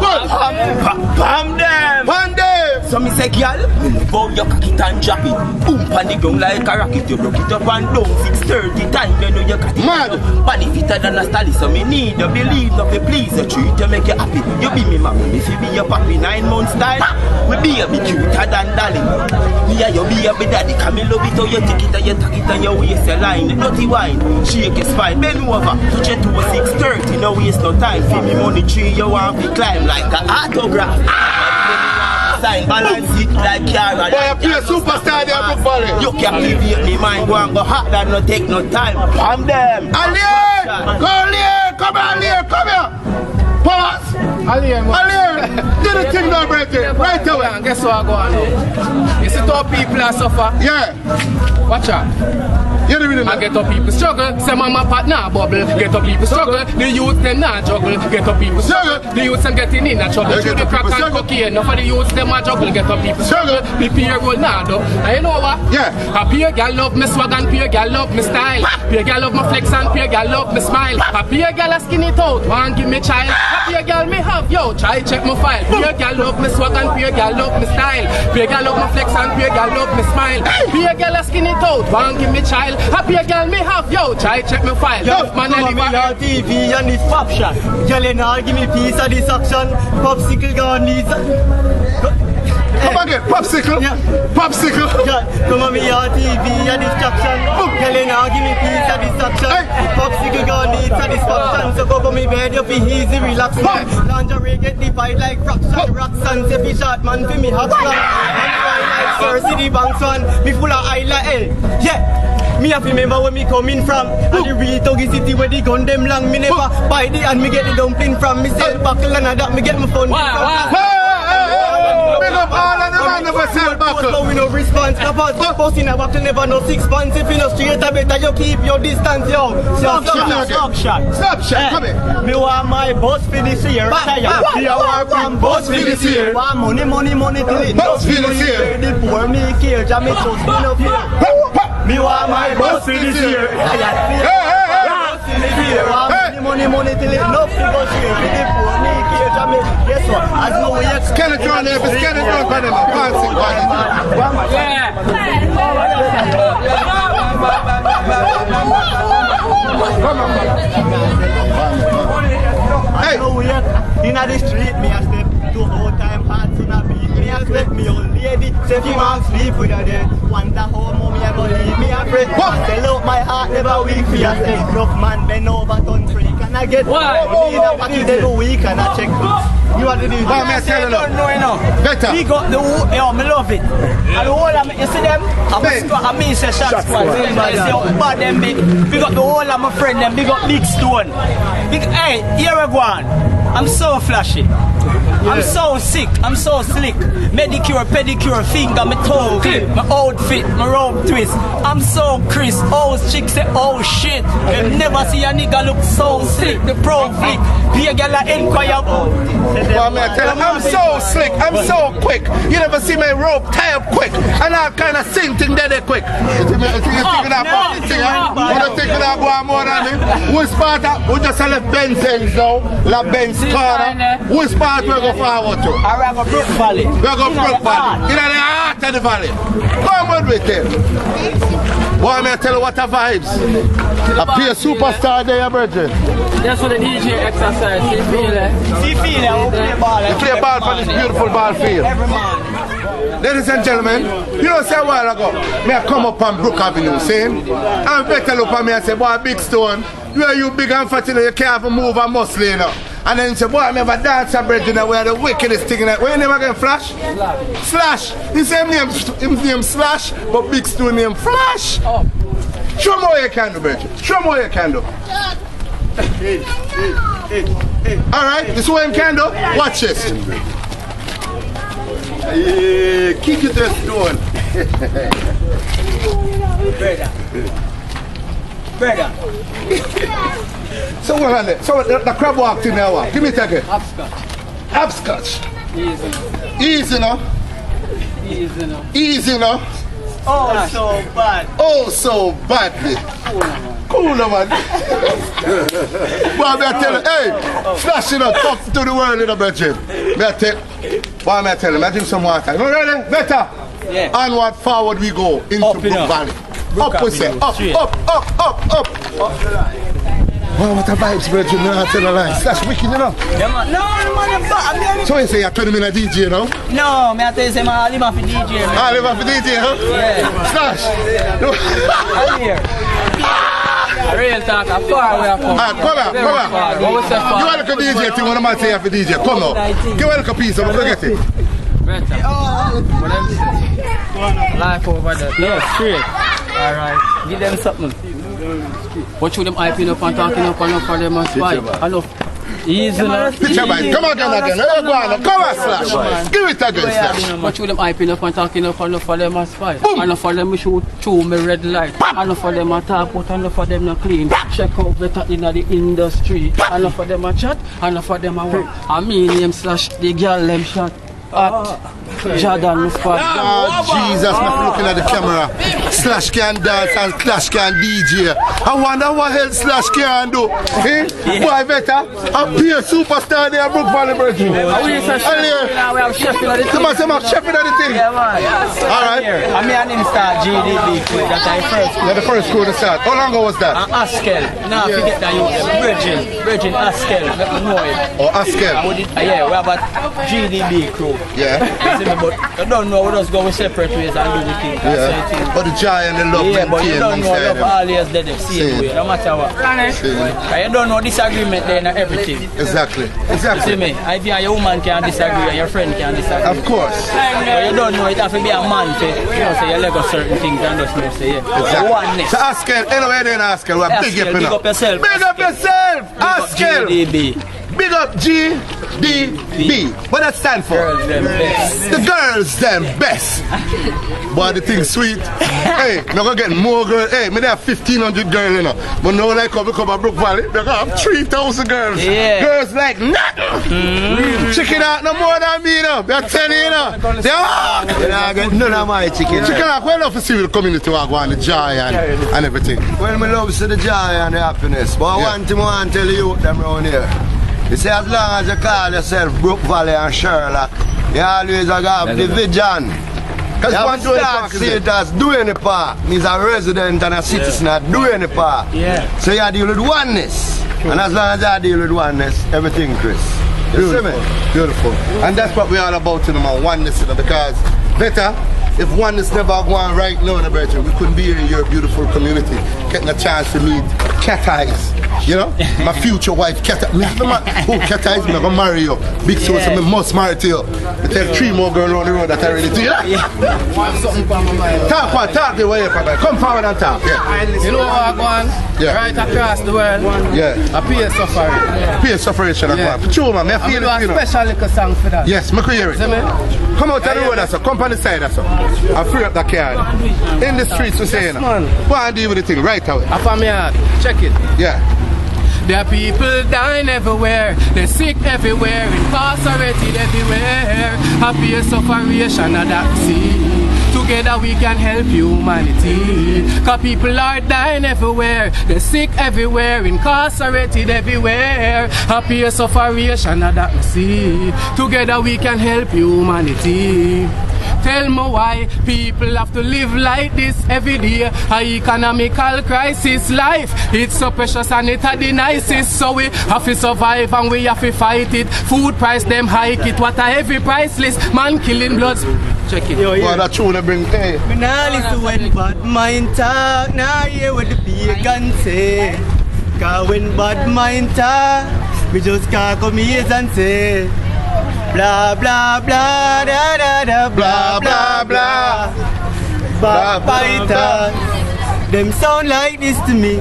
Pam them! Pan them! So me say, girl, bow your cock it and drop it. Boom, pan the ground like a rocket. You broke it up and down 6:30 time. You know you got it. Mad! Body fitter than a stally, so me need you believe, no be please. You treat you make you happy. You be me mama, if you be your papi 9 months style. We be a bit cuter than Dolly. Me and you be a bit daddy. Come me love it how you take it and you tuck it and you waste your line. The dirty wine, shake your spine, bend over. Touch it to a 6:30, no waste no time. Feel me money tree, you want to climb like an autograph. Sign, balance it like Kara. Boy, I play a superstar there, Brook Valley. You captivate me mind, go and go hard and no take no time. Pam them. Alier! Come here! Pause! Alier, do the thing now, brother. Right away. Guess what I go on now? You see how people are suffer? Yeah. Watch out. You don't really know. I get up people struggle, say mama partner bubble. Get up people struggle, the youth them not juggle. Get up people struggle, the youth them getting in a trouble. Through the crack and cocaine, enough of the youth them a juggle. Get up people struggle, the payroll now though. And you know what? Yeah. A peer gal love me swag and peer gal love me style. Peer gal love my flex and peer gal love me smile. A peer gal a skin it out, want give me child. A peer gal me have, yo, try check my file. Peer gal love me swag and peer gal love me style. Peer gal love my flex and peer gal love me smile. Peer gal a skin it out, want give me child. Happy a girl me have, yo, try check me file. Yo, man, I live on TV and this pop shot. Girl, you know, give me piece of this action. Popsicle gone needs. Come again, popsicle. Yeah. Popsicle. Yeah, come on me on TV and distraction. Girl, you know, give me piece of this action. Popsicle gone needs satisfaction. So go for me bed, you feel easy, relax. Lingerie get divided like fraction. Rocks and say be short man for me hot plan. First city banks one, me full of Isla L. Yeah. Me have to remember where me coming from. And the real Togi city where the gun them long. Me never buy the and me get the dumpling from. Me sell buckle and that me get my phone. Big up all of the man of us sell buckle. But we no response. Boss in a buckle never no 6 months. If you no straight a better you keep your distance, yo. Stop shot. Come here. Me want my boss for this year. Me want from boss for this year. Want money till it. Boss for this year. The poor me care. Jammy toast me no fear. Me want my boss for this year. Money till it no figure share. For the poor me care. Jammy. Guess what? As no way. Scan it on there. Scan it on for them. Fancy Hey, in the street, me a step to whole time hearts in a beat. Me a step me old lady, say she want sleep with her dead. Wonder how mommy a go leave me a friend. Sell out my heart never weak for a step. Rough man bend over turn freak and I get why? Me in a pocket every week and I check. You want to do that? I don't know enough. Better. We got the yo, me love it. And the whole of me, you see them? I mean say shot squad. But them big. We got the whole of my friend them. We got KINGSTON. Hey, here we go on. I'm so flashy. I'm so sick. I'm so slick. Medicure, pedicure, finger, my toe clip, my outfit, my robe twist. I'm so crisp. All chicks say, oh shit. They never see a nigga look so slick. The pro flick. Be a girl a inquire. I'm so slick. I'm so quick. You never see my rope tie up quick. And I kind of sing thing dead quick. You think that go on more than me? Who Sparta? Who just left Benzens now? La Benz Corner. Who Sparta we go forward to? I go Brook Valley. We go Brook Valley. In the heart of the valley. Come on with it. Boy, may I tell you what the vibes? I play a superstar there, Bridget. That's what the DJ exercise. See feel it. See feel it. We play ball. We play ball for this beautiful ball field. Every man. Ladies and gentlemen, you know, say a while ago, me I come up on Brook Avenue, see? And VETTA look at me and say, boy, Big Stone, where you big and fat, you can't even move a muscle, you know. And then he said, boy, I never dance a bread, you know, where the wickedest thing in that. Where you never get Flash? Slash. He said his name Slash, but Big Stone name Flash. Oh. Show me what you can do, Bridget. Show me what you can do. Alright, this is what you can do. Watch this. Kick it to the stone. Brother. So what on it? So the crab walked in there. What? Give me a second. Hopscotch. Hopscotch. Easy now. Easy now. Oh, so bad. Oh, so badly. Cool, man. Boy, may I tell you, hey, flash it up, talk to the world, little Bridget. May I tell you, boy, may I tell you, may I drink some water. You ready? VETTA? Yeah. Onward, forward we go into Brook Valley. Up, we say, up. Up the line. Wow, what a vibes, Bridget, you know, I tell you a lie. Slash wicked, you know? Yeah, man. No, man, so you say you're 20 minute DJ, you know? No, me I tell you, say, man, I live off for DJ, man. I live off for DJ, huh? Yeah. Slash. I'm here. Real talk, a far away from. Come on. You want to look at DJ thing, what am I saying for DJ? Come now. Give me a look a piece, I'm going to get it. Life over there. No, straight. Alright, give them something. What should them hyping up and talking up and up for them and spy? I know. Easy now. Picture man, come again. Come on, Slash. Give it again, Slash. What should them hyping up and talking up and up for them and spy? Enough for them we shoot through me red light. Enough for them attack, but enough for them not clean. Check out VETTA in the industry. Enough for them a chat, enough for them a work. I mean name Slash, the girl them shot. Jordan spot. God, Jesus, I'm looking at the camera. Slash can dance and Clash can DJ. I wonder what hell Slash can do. Eh? Boy, VETTA, I'm here superstar there, Brook Valley, Bridget. We have chef in the thing. Someone chef in the thing. Yeah, man. Alright. I'm here name start GDB quick. That's our first school. Yeah, the first school to start. How long ago was that? Askel. Now forget that you Virgin Askel. Let me know it. Oh, Askel. Yeah, we have a GDB crew. Yeah. But you don't know, we just go separate ways and do the thing. Yeah. But the joy and the love but you don't know love always dead the same way, no matter what. You don't know disagreement there and everything. Exactly. You see me? I think your woman can disagree and your friend can disagree. Of course. But you don't know it have to be a man to, you know, say you let go certain things and just know say exactly. Oneness. So Askel, anyway then Askel, we're big up yourself. Big up yourself, Askel! GDB. Big up GDB. What that stand for? Girls them best. The girls them best. Boy, the thing sweet. Hey, I'm gonna get more girls. Hey, me have 1,500 girls, you know. But now when I come to Brook Valley, I have 3,000 girls. Yeah. Girls like nothing. Chicken out no more than me, you know. They're telling you, you know. They are. I get none of my chicken. Chicken out, well enough to see the community walk on, the joy and everything. Well, me love see the joy and the happiness. But one thing I want to tell you them around here. You say as long as you call yourself Brook Valley and Sherlock, you always have the vision. Because you have to see it as doing the part. Means a resident and a citizen are doing the part. Yeah. So you deal with oneness. And as long as you deal with oneness, everything Chris. You see me? Beautiful. And that's what we're all about, you know, man, oneness, you know, because VETTA, if oneness never gone right now, brethren, we couldn't be here in your beautiful community, getting a chance to meet Cat Eyes, you know? My future wife, Cat Eyes. Cat Eyes, I'm gonna marry you. Big soul, so I must marry to you. I tell 3 more girls on the road that I ready to you. Talk the way, come forward and talk. Yeah. You know what I want? Yeah. Right across the world. Yeah. A peer suffering. Peer suffering, Yeah. True, man. I feel do a special little song for that. Yes, I can hear it. Come out on the road, that's all. Come on the side, that's all. I free up the car. In the streets, we say, you know. Go and deal with the thing right away. Up on my heart. Check it. Yeah. There are people dying everywhere, they're sick everywhere, incarcerated everywhere. A peer sufferation of that sea. Together we can help humanity. Cause people are dying everywhere, they're sick everywhere, incarcerated everywhere. A peer sufferation of that sea. Together we can help humanity. Tell me why people have to live like this every day. A economical crisis life, it's so precious and it's the nicest. So we have to survive and we have to fight it. Food price them hike it, what a heavy price list. Man killing bloods. Check it. Well, that tune bring hey. Me nah listen when bad mind talk, nah hear what the pagan say. Cause when bad mind talk, we just can't come here and say blah blah blah da da da blah blah blah. Backbiters, them sound like this to me.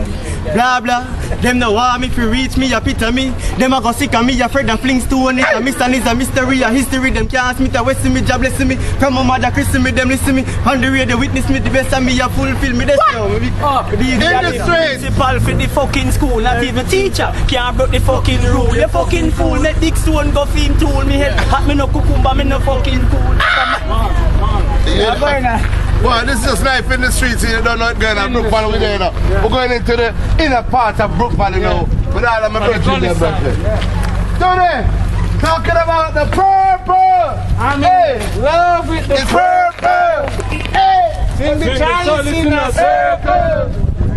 Blah blah. Them no want me to reach me, a pity me. Them a go sick of me, afraid of flings to one. It's a mystery, a mystery, a history. Them can't ask me to west me, job bless me. From my mother christen me, them listen me. On the radio witness me, the best of me, a fulfill me. That's how me up. In the streets. Principal for the fucking school, not even teacher. Can't break the fucking rule. You fucking fool, let Dick Stone go film tool. Me head hot, me no cucumber, me no fucking cool. Boy, this is just life in the streets here. You don't know what's going on. Brook Valley, we're there now. We're going into the inner part of Brook Valley now. With all of my brothers there, brothers. Tony, talking about the purple. I'm hey, in love with the purple. Hey, in the chalice in the circle.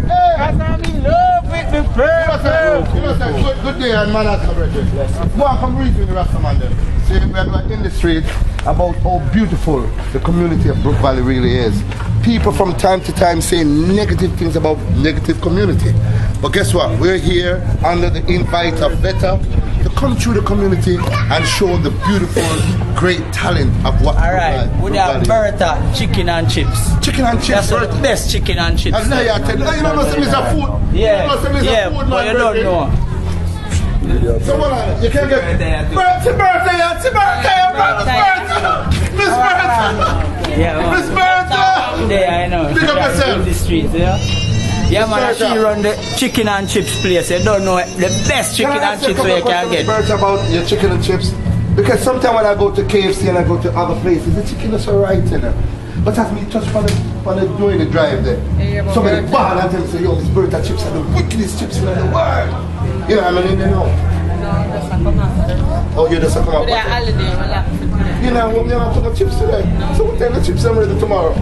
Hey, I'm in love with the purple. You know, good day and manners, my brothers. More come read with the rest of man there. See, we're in the street about how beautiful the community of Brook Valley really is. People from time to time say negative things about negative community. But guess what? We're here under the invite of VETTA to come through the community and show the beautiful, great talent of what Alright, we have BROOK chicken and chips. Chicken and chips? That's the best chicken and chips. You don't know it's a food. Yeah, food, but you don't know. So what you can't get Miss Bertha! Yeah, Miss Bertha! Yeah, I know. Pick up yourself. In the streets, yeah. Yeah, man, she run the chicken and chips place. You don't know the best chicken and chips where you can get. Bertha, about your chicken and chips? Because sometimes when I go to KFC and I go to other places, the chicken is alright, you know. But as me touch on the doing the drive there, somebody bad and tell me, say, yo, Miss Bertha chips are the wickedest chips in the world. You know what I mean? You know. Oh, you just come out. You know, we have to chips today. So we'll take the chips I'm ready tomorrow.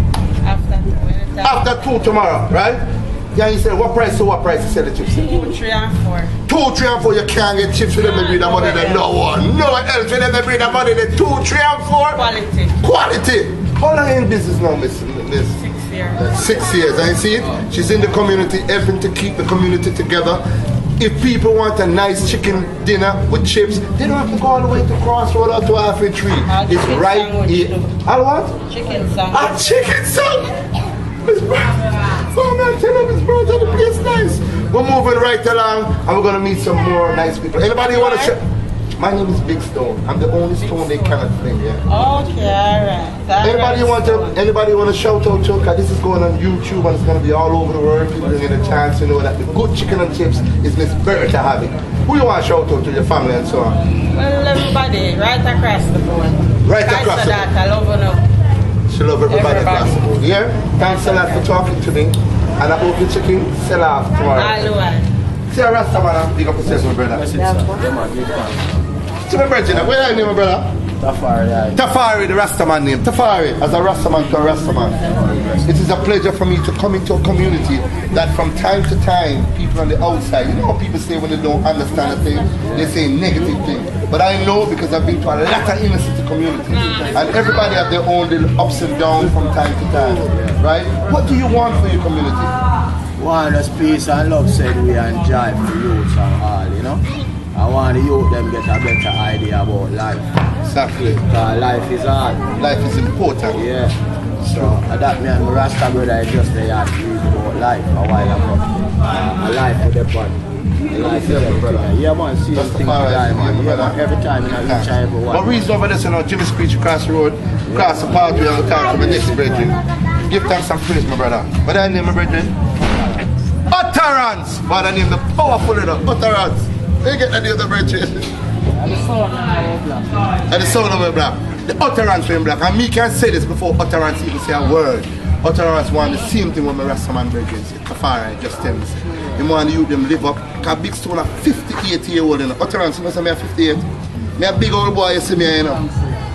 After 2 tomorrow, right? Yeah, you said what price to what price you sell the chips? 2, 3 and 4. 2, 3 and 4, you can't get chips with them and bring the money then no one. No one else with them and bring the money then 2, 3 and 4. Quality. How long in business now, Miss? 6 years. 6 years, I see it. She's in the community, helping to keep the community together. If people want a nice chicken dinner with chips, they don't have to go all the way to Crossroad or to Halfway Tree. It's right here. I what? Chicken song. A chicken song! Miss Bertha. So man, tell them Miss Bertha, the place nice. We're moving right along and we're gonna meet some more nice people. Anybody want to check? My name is Big Stone. I'm the only stone they cannot fling, yeah. Okay, alright. Anybody want to shout out to? Cause this is going on YouTube and it's going to be all over the world. People are getting a chance to know that the good chicken and chips is Miss Bertha having. Who you want to shout out to? Your family and so on? Well, everybody, right across the board. Right across the board. I love you. She love everybody across the board. Yeah? Thanks a lot for talking to me. And I hope the chicken sell off tomorrow. See a Rasta man, big up yourself, my brother. To my brother, where are you, my brother? Tafari. Tafari, the Rasta man name. Tafari, as a Rasta man to a Rasta man. It is a pleasure for me to come into a community that from time to time, people on the outside, you know what people say when they don't understand a thing? They say negative things. But I know because I've been to a lot of inner city communities. And everybody have their own little ups and downs from time to time. Right? What do you want for your community? Want us peace and love said we enjoy for youths and all, you know. I want the youth them get a better idea about life. Exactly. Because life is hard. Life is important. Yeah. So that me and my Rasta brother just they had to read about life a while ago. A life for the body. A life for the brother. Yeah man, see the thing die man. Yeah man, every time in a reach I ever want. But reason over this, you know, Jimmy's Preach across the road, across the pathway on the time for my next brethren. Give thanks and praise, my brother. What I name my brethren? Utterance! What I name the powerful enough, utterance. You get the other brethren. And the sound of my black. And the sound of my black. The utterance in black. And me can say this before utterance even say a word. Utterance want the same thing when my Rastaman brethren say. Tafari just tell me. You want the youth them live up. Because Big Stone are 58-year-old, you know. Utterance, you know, say me are 58. Me a big old boy, you see me, you know.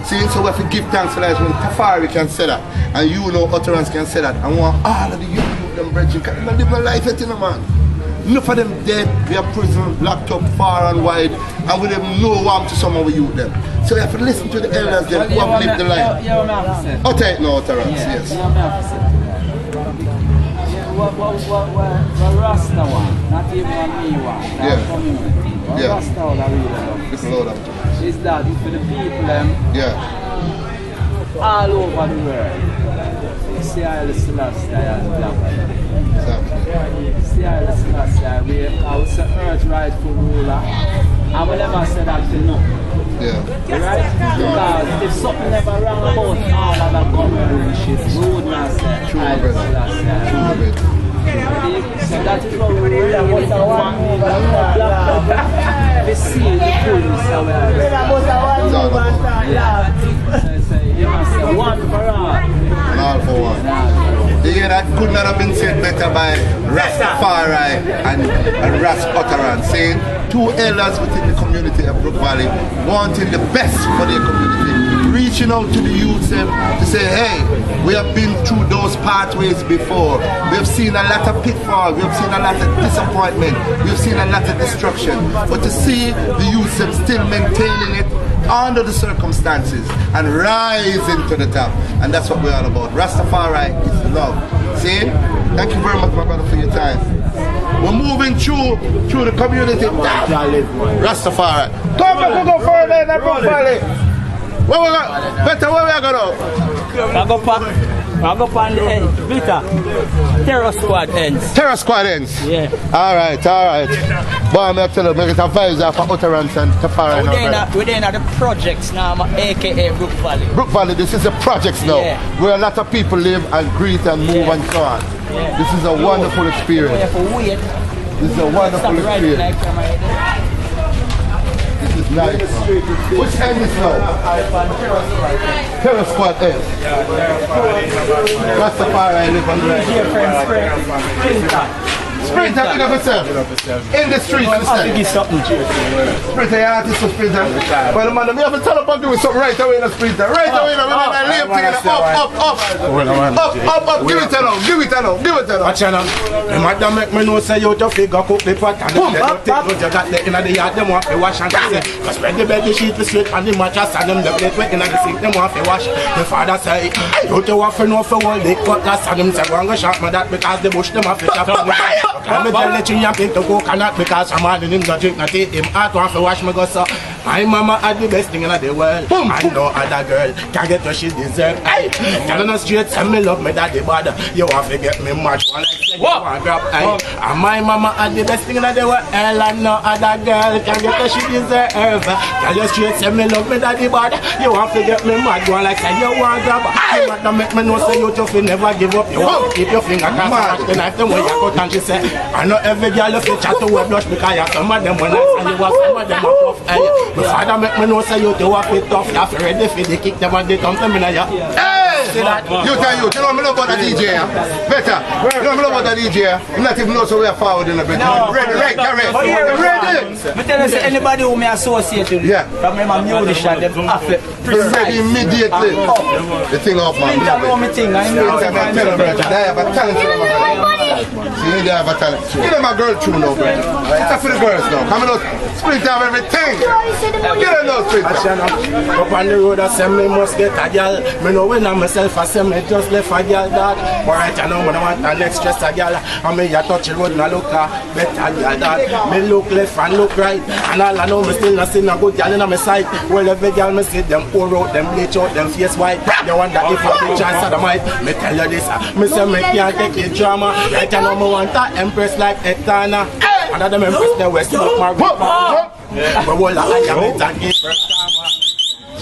See, so we have to give thanks for that when Tafari can say that. And you know utterance can say that. I want all of the youth them brethren. Because they live my life yet, you know, man. Enough of them dead, we are prison, locked up far and wide, and we have no warmth to someone we youth them. So we have to listen to the elders them who have lived the life. Utter it no utterance, yes. What Rasta one, not even me one, that community. What Rasta all I really love is that for the people all over the world, see how the Celestia and Black. See how the Celestia, we are the earth rightful ruler. I will never say that to no. Right? Because if something never wrong about all of the community, we would not say Celestia. So that is what we really want to want. We see the fullness of it. One for all. All for one. Yeah, that could not have been said better by Rastafari and Rast Utterance, saying two elders within the community of Brook Valley wanting the best for their community, reaching out to the youth to say, hey, we have been through those pathways before. We have seen a lot of pitfalls, we have seen a lot of disappointment, we have seen a lot of destruction. But to see the youth still maintaining it under the circumstances and rising to the top, and that's what we're all about. Rastafari is love. See? Thank you very much, my brother, for your time. We're moving through the community. Rastafari. Come back, we'll go further in that Brook Valley. Where we go? Better, where we are going to? I go on the end, VETTA, Terror Squad ends. Terror Squad ends? Yeah. Alright. Boy, I'm going to tell you, make it a vibes for Utterance and Tafari. We're in the projects now, aka Brook Valley. Brook Valley, this is the projects now, where a lot of people live and greet and move and so on. Yeah. This is a wonderful experience. This is a wonderful experience. This is nice. Which end is now? Terror Squad end. Rastafari live on the right. Sprinter, pick up yourself. In the streets, understand? Sprinter, you artist for Sprinter. Well, man, we have to tell up and do something right away in the Sprinter. Right away, we want to live together. Up. Give it along. Watch out. The madam make me know say you to figure cook the pot and they don't take no judge that in the yard. Them want to wash and say, spread the bed, the sheet, the straight and the mattress and them the plate wet in the sink. Them want to wash. The father say, you to want to know for all the cutlass and them say, go and go shop my that because the bush them have to shop. I'm going to let you yam into coconut because I'm on him to drink, not take him out, want to wash my guts up. My mama had the best thing in the world. I know other girl can get what she deserve. Hey, tell her no straight, tell me love me daddy bad. You want to get me much one like say you want grab. Hey, and my mama had the best thing in the world. And no other girl can get what she deserve. Tell you straight, tell me love me daddy bad. You want to get me mad one like say you want grab. Hey, but don't make me know say you tough, you never give up. You want to keep your finger crossed the knife. The way you cut and she say, I know every girl you fit chat to a blush because you some of them when I and you was some of them are tough. Hey, my father make me know say you do a fit tough. You're ready for the kick them and they come to me now. Hey! You tell you know me love about the DJ, VETTA. You know me love about the DJ. I'm not even know so we are forward in a bit. Ready, right, correct. Ready. But tell us anybody who may associate with you. From my musician, them have it ready immediately. The thing off man. I know me thing. I know. They have a talent. See, they have a talent. Give them a girl tune now, bro. It's for the girls now. Coming out, split out everything. Get them now, split out. Up on the road, I say me must get a girl. Me know when I'm myself, I say me just left a girl that. But right now, I want an extra girl. And me a touch the road and I look a better girl that. Me look left and look right. And all I know, me still not see a good girl in my sight. Well, every girl me see them pour out, them bleach out, them face white. You wonder if I be chance of the might. Me tell you this, me say me can't take the drama. Right now, me want a empress like Etana. And them empress the West of Margaret. But all I am it and empress.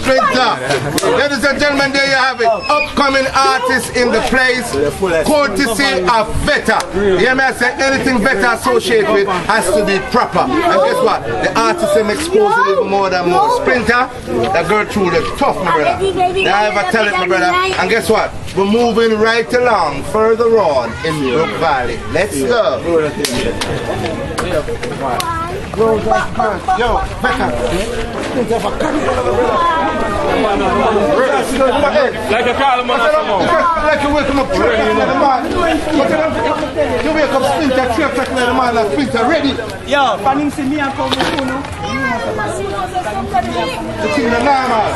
Ladies and gentlemen, there you have it. Upcoming artists in the place, courtesy of VETTA. You may say anything VETTA associated with has to be proper. And guess what? The artists them exposing even more than more. Sprinter, that girl through the tough, my brother. They have a talent, my brother. And guess what? We're moving right along further on in Brook Valley. Let's go. Yo, like a call man like you wake up training in the man. You wake up Sprinter, 3 o'clock in the man and Sprinter ready. Yo, can him see me and come with you now? The thing is normal.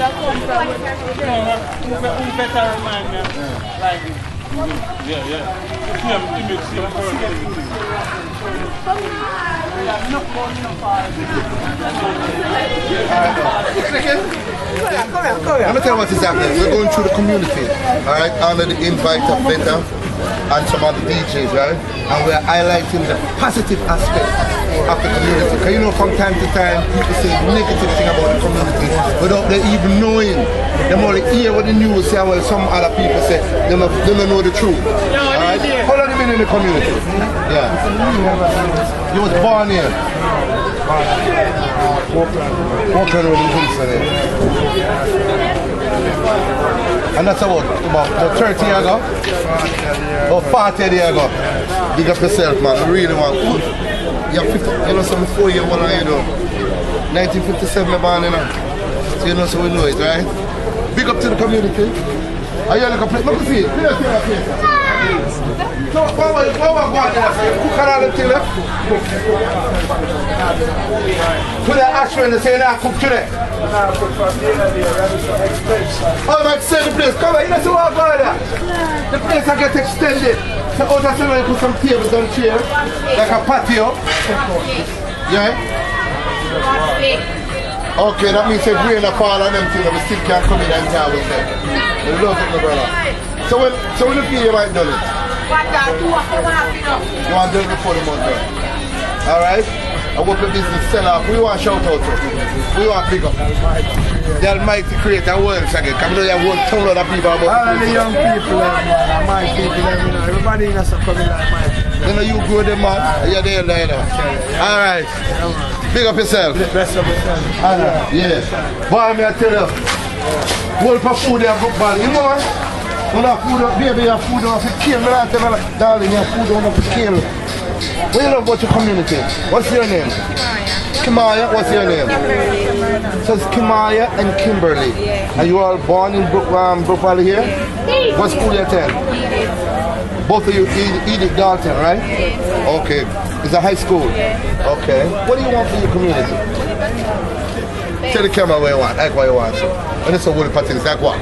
Let me tell you what is happening. We're going through the community, alright, under the invite of VETTA and some other DJs, right? And we're highlighting the positive aspect of the community. Because you know, from time to time, people say negative thing about the community without them even knowing. They only hear what the news say, well, some other people say, they don't know the truth. Alright? How long have you been in the community? Yeah. You was born here? Walking with the Kingston here. And that's about 30 years ago? About 40 years ago. Big up yourself, man. I really want good. You're 50, you know, some 4 years, what are you doing? 1957, man, you know. So you know, so we know it, right? Big up to the community. Are you like a plate? Let me see it. No, what was going there? Cook and all them things left? Put that ash in the say now cook today. Oh, man, extend the place. Come on, you know see what going there? The place I get extended. So out of somewhere put some tables and chairs, like a patio. Yeah? Okay, that means if rain a fall on them things, we still can't come in and tell with them. We love it, my brother. So when you feel you might done it? You want to do it before the month done. Alright? I hope the business sell off. We want to shout out to. We want to big up. The Almighty Creator world again. Come on, you have 1 ton of people about all the young people, man, my people, you know, everybody in us are coming like mine. You know you grow them, man. You're there, you know. Alright. Big up yourself. Best of yourself. Yeah. Boy, me I tell you. Whole for food there, Brook Valley. You know what? When I food up, baby, you have food on for kill. Me I tell you, darling, you have food on for kill. What do you love about your community? What's your name? Kimaya. What's your name? So it's Kimaya and Kimberly. Are you all born in Brook Valley here? What school you attend? Both of you, Edith Dalton, right? Okay. It's a high school? Okay. What do you want for your community? Tell the camera what you want, like what you want. And it's a whole party, like what?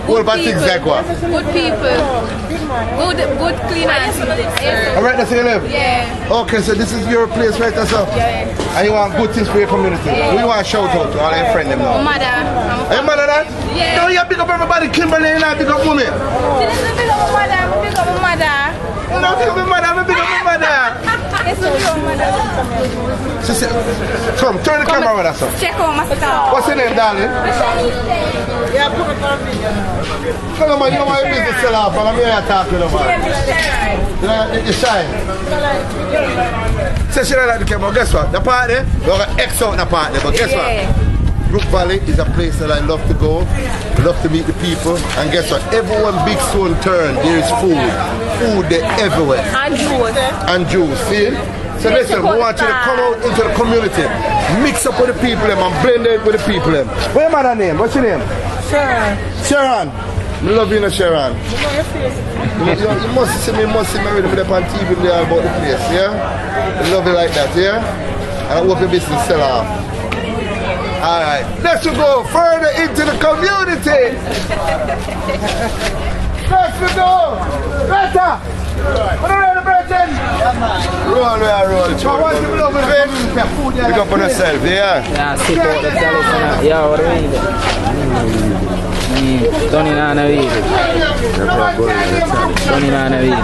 Whole party, like what? Good people. Good, clean and sir. Alright, that's where you live? Yeah. Okay, so this is your place right there, so? Yeah. And you want good things for your community? Yeah. Who you want to shout out to? All your friends them now? My mother. Your mother that? Yeah. No, you pick up everybody, Kimberly, and I pick up mommy. She doesn't pick up my mother, pick up my mother. No, pick up my mother, pick up my mother. Yes, pick up my mother. So, come, turn the camera over there, son. Check out my star. What's your name, darling? Yeah, put it on video. Come on, man, you know my business sell off, and I'm here to talk to them, man. You shy? Say she don't like the camera, but guess what? The party, we're going to X out the party, but guess what? Brook Valley is a place that I love to go, love to meet the people, and guess what? Everyone Big Stone turn, there is food. Food there everywhere. And juice. And juice, see? So listen, we want you to come out into the community, mix up with the people and blend it with the people. What's your mother's name? What's your name? Sharon. Sharon. I love you, Sharon. You must see me already up on TV there about the place, yeah? I love you like that, yeah? And I hope your business sell off. Alright, let's go further into the community. Let's go. VETTA. What are the Brethren? Roll. Pick up on yourself, yeah? Yeah, sit out the telephone. Yeah, what are you Don't in on a weed. Don't in on a weed.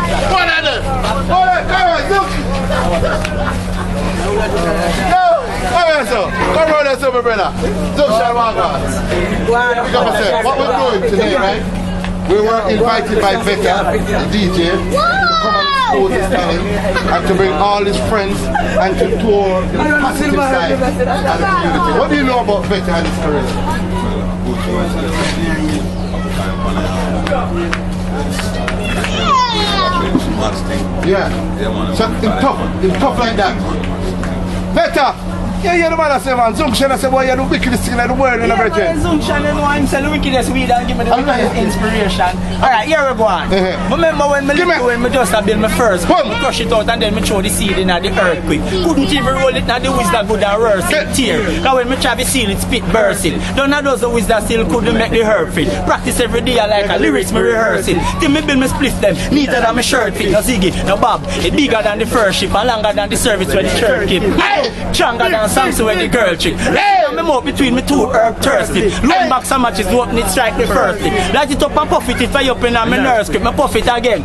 Come on, that's over, brother. What we're doing today, right? We were invited by VETTA, the DJ, to come and show this talent and to bring all his friends and to tour the positive side of the community. What do you know about VETTA and his career? Yeah. So in tough like that. VETTA! Yeah, the man I say, man, Zunction, I say, boy, you're the wickedest thing in the world, and everything. Zunction, you know, I'm selling the wickedest weed and give me the wickedest inspiration. Alright, here we go on. Remember when I just built my first, I crush it out and then I throw the seed in the earthquake. Couldn't even roll it, now the wisdom good and reverse it, tear. Because when I try to seal it, spit burst it. None of those wisdom still couldn't make the herb fit. Practice every day like a lyrics, me rehearse it. Till me build my split them, neater than my shirt fit. No Ziggy, no Bob, it bigger than the first ship and longer than the service when the church keep. Stronger than Samson when the girl chick. I'm up between me two herb thirsty. Run back some matches, open it, strike the first thing. Light it up and puff it, fire up in my nerves, grip, me puff it again.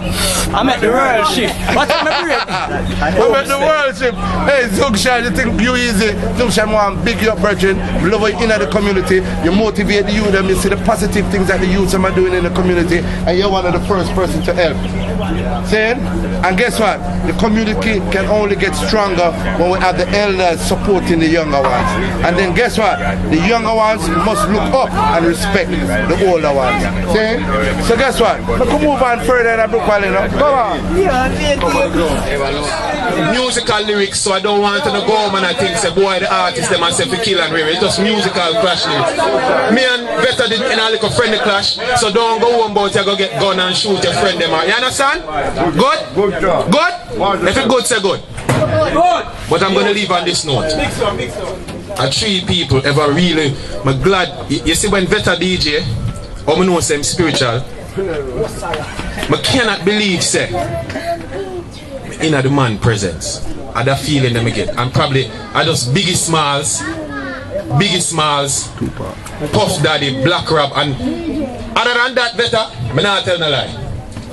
I make the world shift. What's my break? I make the world shift. Hey, Zunction, you think you easy? Zunction want big your brethren, love it in the community, you motivate the youth, and you see the positive things that the youths are doing in the community, and you're one of the first person to help. Saying? And guess what? The community can only get stronger when we have the elders supporting the younger ones. And then guess what? The younger ones must look up and respect the older ones. See? So guess what? We can move on further than Brook Valley now. Come on. Musical lyrics, so I don't want to go home and I think say boy the artist them and say for kill and rave. It's just musical clash lyrics. Me and VETTA did in a little friendly clash, so don't go home about you go get gun and shoot your friend them out. You understand? Good? Good job. Good? If it's good, say good. Good. But I'm gonna leave on this note. Three people ever really I'm glad you see when VETTA DJ or me know say I'm spiritual. I cannot believe say in the man presence. I that feeling them get. And probably I just biggest smiles, Puff Daddy, Black Rob, and other than that VETTA, me not tell no lie.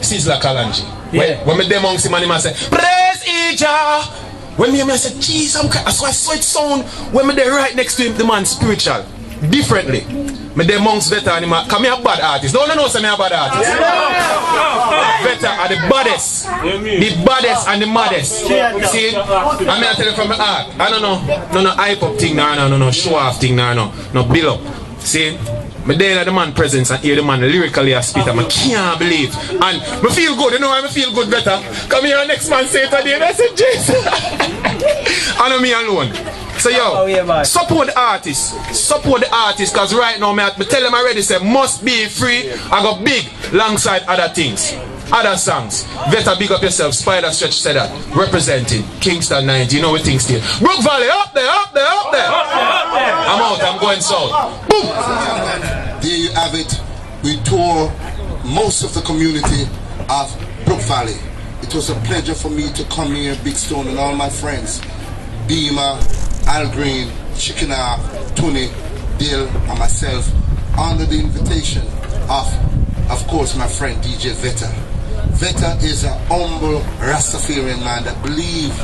Sizzla Kalanji. Yeah. When me dem amongst him and him I say, praise Ija. When me say, jeez, so I saw it sound when me there right next to him, the man spiritual. Differently. Me dem amongst VETTA and him, come here a bad artist. Don't know say me a bad artist. VETTA are the baddest. The baddest and the maddest. See? I mean I tell you from my heart. I don't know, no hype up thing, no show off thing, no build up. See? Me there at the man presence and hear the man lyrically a spit and I can't believe. And me feel good, you know why me feel good VETTA? Come here next man say it today and I say Jesus. I know me alone. So yo, support the artists. Support the artists because right now me tell them already say must be free. I got big alongside other things. Other songs. VETTA big up yourself. Spider Stretch said that. Representing Kingston 90. You know what things still. Brook Valley up there. I'm out, I'm going south. Boom! There you have it. We tour most of the community of Brook Valley. It was a pleasure for me to come here, Big Stone, and all my friends, Beamer, Al Greenz, Chickenhawk, Tony, Dill, and myself, under the invitation of course, my friend DJ VETTA. VETTA is a humble Rastafarian man that believe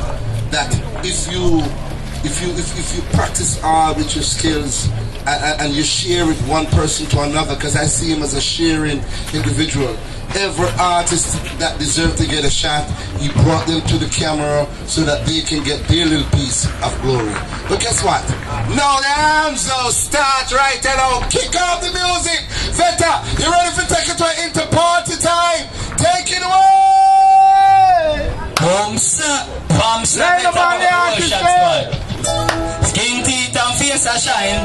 that if you practice hard with your skills and you share it one person to another, because I see him as a sharing individual. Every artist that deserves to get a shot, he brought them to the camera so that they can get their little piece of glory. But guess what? Now the arms will start right now. Kick off the music. VETTA, you ready for take it to an inter-party time? Take it away! Pumps up, skin teeth and face a shine.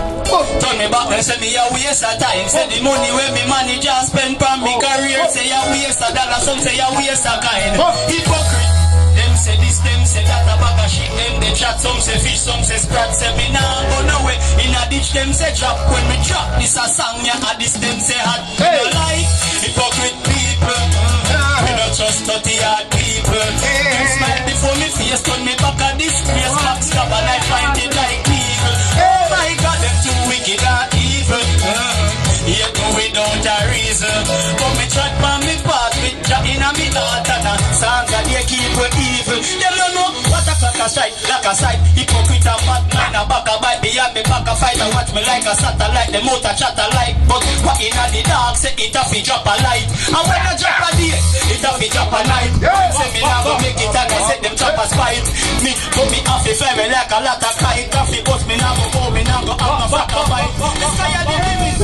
Turn me back and say me a waste of time. Say the money where me manager spend from me career. Say a waste of dollar, some say a waste of kind. Hypocrite. Them say this, them say that, a bag of shit. Them they chat, some say fish, some say sprat. Say me nah go nowhere. In a ditch them say drop. When me drop this a song, ya yeah, this them say hot. Hey. You like hypocrite people. We don't trust 30-odd people. Them smile before me face, turn me back at this place. Backstab and I find it like evil. Oh my God, them too wicked and evil. Yet go without a reason. But me chat from me part with chat in a me heart. And a songs that they keep evil. Them don't know what a clock a strike, like a sight. Hypocrite and bad mind, a back a bite. Behind me back a fight and watch me like a satellite. The motor chatter like. But what in a the dark say it a fi drop a light. And when I drop a day, it a fi drop a night. Say me now go make it and I set them chop a spite. Me put me off the fire like a lot of kite. Coffee bust me now go me now go have no back a bite. The sky a the limit.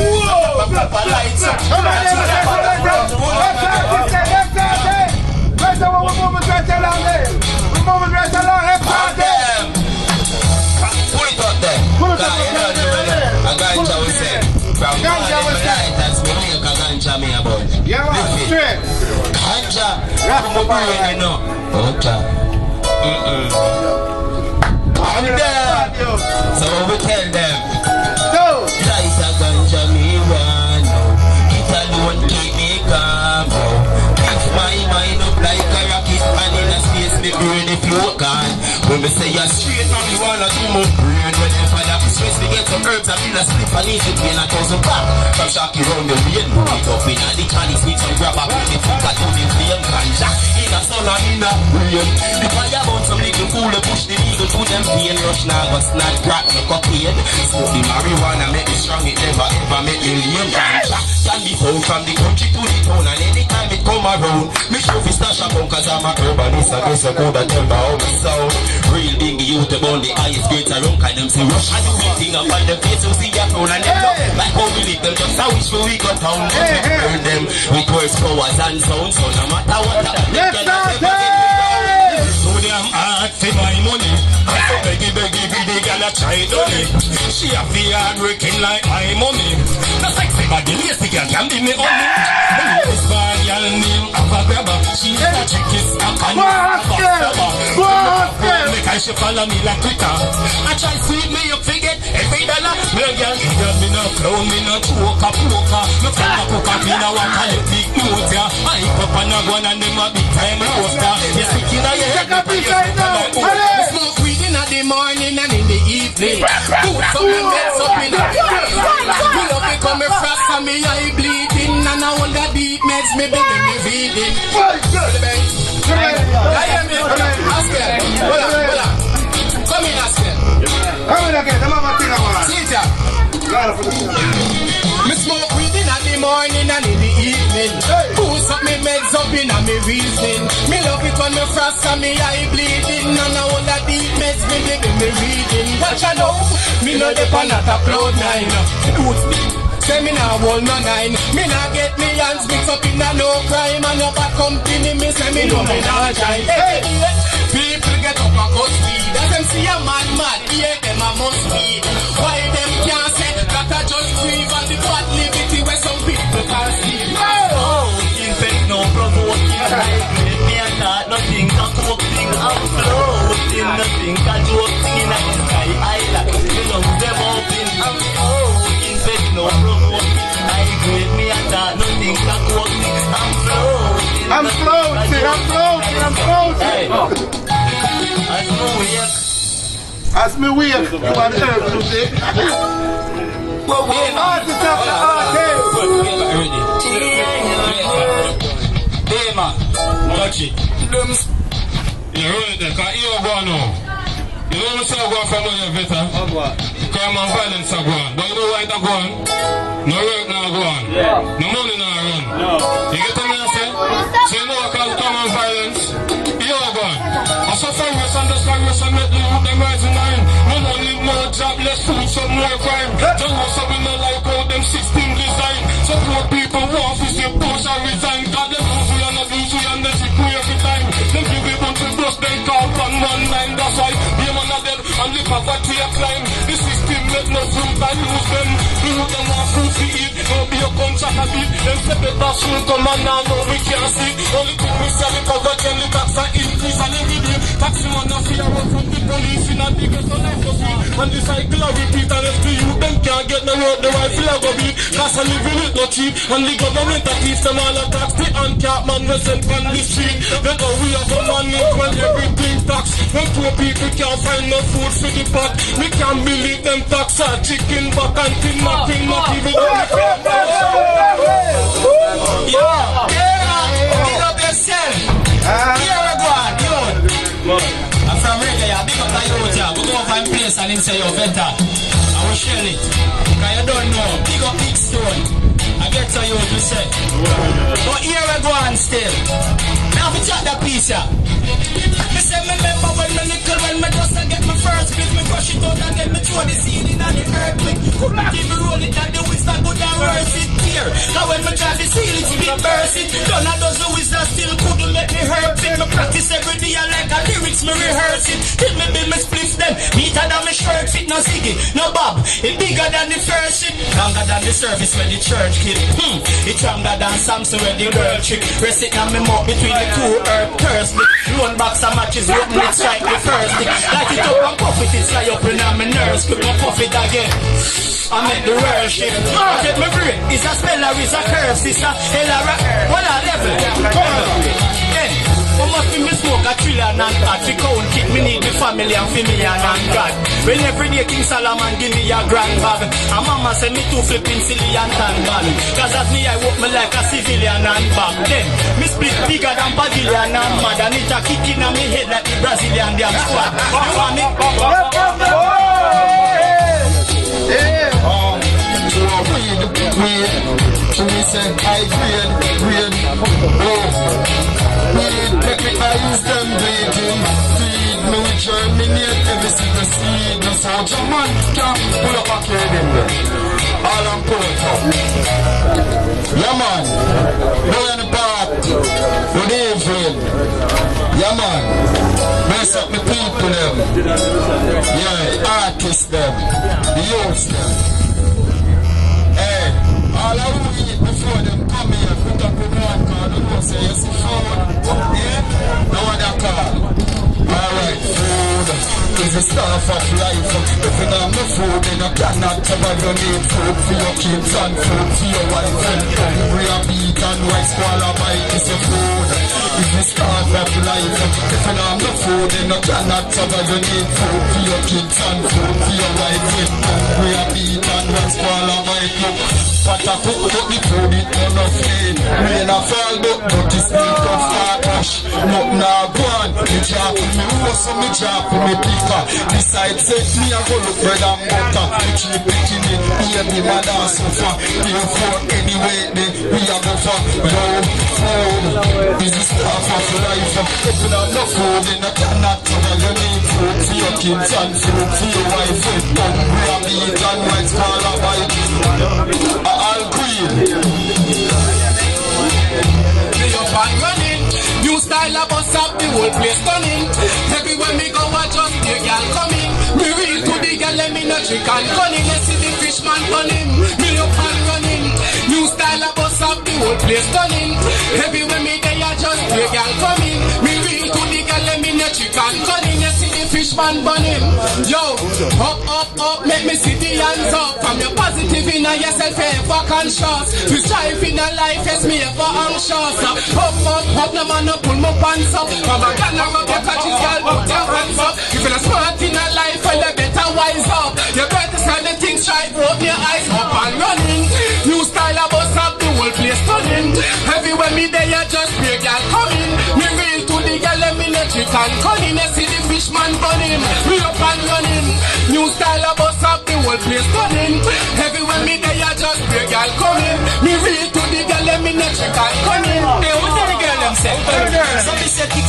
Proper lights. So we tell them, light a ganja me run now. It alone keep me calm now. Lift my mind up like a rocket, and in a space me brain if you can. When me say you're straight, man, you wanna do my brain. When you find out stress, we get some herbs and feel a slip and easy pain 1,000 back. From Shocky round the rain, put it up in the chalice with some grab up. Put it up to the flame ganja. In a sun and in a rain. If I about some little fool, push the needle to them pain. Rush now, but not crack no cocaine. Smoke the marijuana, make me strong, it never ever make me lame ganja. Can be found from the country to the town, and anytime it come around, me show fi stash a pound, cause I'm a urbanist. I guess I coulda tell by how me sound. Real big youth about the highest grades around, cause them see rush and do everything up on them face, so see ya phone and them love. Like how we live them, just a wish for we go town. But we burn them with words, powers and sound, so no matter what they can never get down. So damn hard for my money. I so beggy greedy girl a try done it. She a feel hard working like my mommy. The sexy body lazy girl can be me honey. This bad girl name of a grabber. She's a chickist, a can of a stabber. Make her she follow me like Twitter. I try sweet me up forget every dollar. Well girl, me no clown, me no choker. Me from a cook up in a walk and big note ya. I pop on a gun and them a big time roaster. You stick in a your head, me smoke weed in the morning and in the evening. Do something that's up in the me love me come me frost and me eye bleeding. And I hold the deep meds me baby me reading. I hear me, Asker. Hola. Come in, Asker. Come in again, the mama thing about it. See ya. Me smoke weed in the morning and in the evening. Boost up me meds up in a me reasoning. Me love it when me frost and me eye bleeding. And all the deep meds me baby me reading. Watch I know, me know the pan at a cloud nine. Boots me. Say me nah hold no nine. Me nah get me hands mixed up in a no crime. And no bad company me say me know me nah shine. Hey, people get up and cut speed. As them see a man mad, yeah, them a must be. Why them can't say that I just grieve and the bad liberty where some people can't see. Oh, infect no provoking. Me and not nothing can cook thing. I'm floating, nothing can joke thing in the sky island. Me love them open. I'm infect no provoking. I grade me and not nothing can cook thing. I'm floating. I'm floating. As me wake, you want to help music. Artist after artist. Hey man, watch it. You roll it there, because you're going now. You know what's going from where you're VETTA? Crime and violence are going. But you know why they're going? No work now going. No money now run. You get what I say? So you know what called crime and violence? You're going. I suffer race and this virus and make the youth them rising line. No money, more job, less food, some more crime. Don't know something not like how them system design. So poor people want to see push and resign. God them lose we and not lose we and they see queer every time. Them give me bunch of dust, they call on 1-9. That's why they man are dead and live a what we climb. The system make no fruit and lose them. The youth them want food to eat. No be a contract a beat. Them say better soon come and now no we can't see. Only thing we see the cover and the tax are increase and every day. Taxi man a fear out from the police in a bigger so life go see. And the cycle a repeat and if the youth them can't get no road the rifle a go beat. Cause a living it no cheap and the government a teach them all a tax. The uncapped man we send from the street. They go we have a money when everything tax. When poor people can't find no food for the pot. We can't believe them tax a chicken back and tin nothing not even Yeah, big up yourself. Here we go on, I'm from Radio, big up the youth, yeah. We go find place and him say, yo, VETTA. I will share it. Because you don't know, big up KINGSTON. I get to you, you say. But here we go on still. Now we chat that piece, yeah. Me say me remember when me little, when me just get my first split. Me crush it out and then me throw the seed in the earthquake. Could not even roll it and the whistle good and worse it here. Now when me drive the seal it, me burst it. Done a dozen whistles still couldn't let me hurt it. Me practice every day like a lyrics, me rehearse it. Till me build me spliff them. Meater than me shirt fit, no ziggy, no bob. It bigger than the first shit. Longer than the service where the church kid. It stronger than Samson where the world trick. Rest it on me mouth between the two earth curse. One box of matches open it strike the first thing. Light it up and puff it, it's fly up in my nerves. Quick me puff it again. I make the world shit. Get my brain. Is a spell or is a curse? It's a hell or a what a level. Hey, how much me smoke a trillion and pot? We count kick me need me family and million and God. When every day King Solomon give me a grand bag. And mama say me too flipping silly and tan bad. Cause as me I walk me like a civilian and back. Then me split bigger than Pavilion and mad. And it a kicking on me head like the Brazilian damn squad. You want me? We say I grade, take me eyes them bleeding. Feed me with germinate every single seed. No soldier man can't pull up a kid in there. All I'm pulling up. Yeah man, go in the park. Good evening. Yeah man, bless up the people them. Yeah, artists them, the youths them. All I will eat before them come here, put up in one car, don't know, say, you see food, yeah? No other car. Alright, food is the stuff of life. If you don't have no food, then you cannot survive. You need food for your kids and food for your wife. And hungry and beat and rice, squalor bite is your food. It's the stuff of life. If you don't have no food, then you cannot survive. You need food for your kids and food for your wife. And hungry and beat and rice, squalor bite. But I put up the food, it none of it. Rain a fall, but it still come start rush. Nothing a go on, me drop me hose, me drop me picker. Besides set me a go look bread and butter. Me keep picking it, baby mother suffer. Pay for anyway, then we a go for no food. This is stuff of life. If you don't have food, then you cannot cover. You need food for your kids and food for your wife. Hungry and beat and white squalor bite. Al Greenz. Me up and running. New style of bus up, the whole place stunning. Everywhere me go, I just see a girl coming. Me real to the girl, let me not trick and cunning. Let's see the fishman running. Me up and running. New style of bus up, the whole place stunning. Everywhere me there, I just see a girl coming. Me real to the girl, let me not trick and cunning. Let's see the fishman running. Yo, up, make me see the the hands up. From your positive in yourself, ever conscious. We strive in a life, yes, me ever anxious. Up, no man, no pull my pants up. From a gun, I'm a catches, girl, put your hands up. If you're smart in a life, well, you better wise up. You better start the things right, open your eyes up and running. New style of us up, the whole place turning. Everywhere me there, you just break, girl, coming. Me real to the girl, let me electric and cunning. You see the fishman running, we up and running. New style of us up, the whole place turning. Everywhere me there, you just break, girl, coming. Me real to the girl, let me electric and cunning. Hey, what the girl them say? So me say tick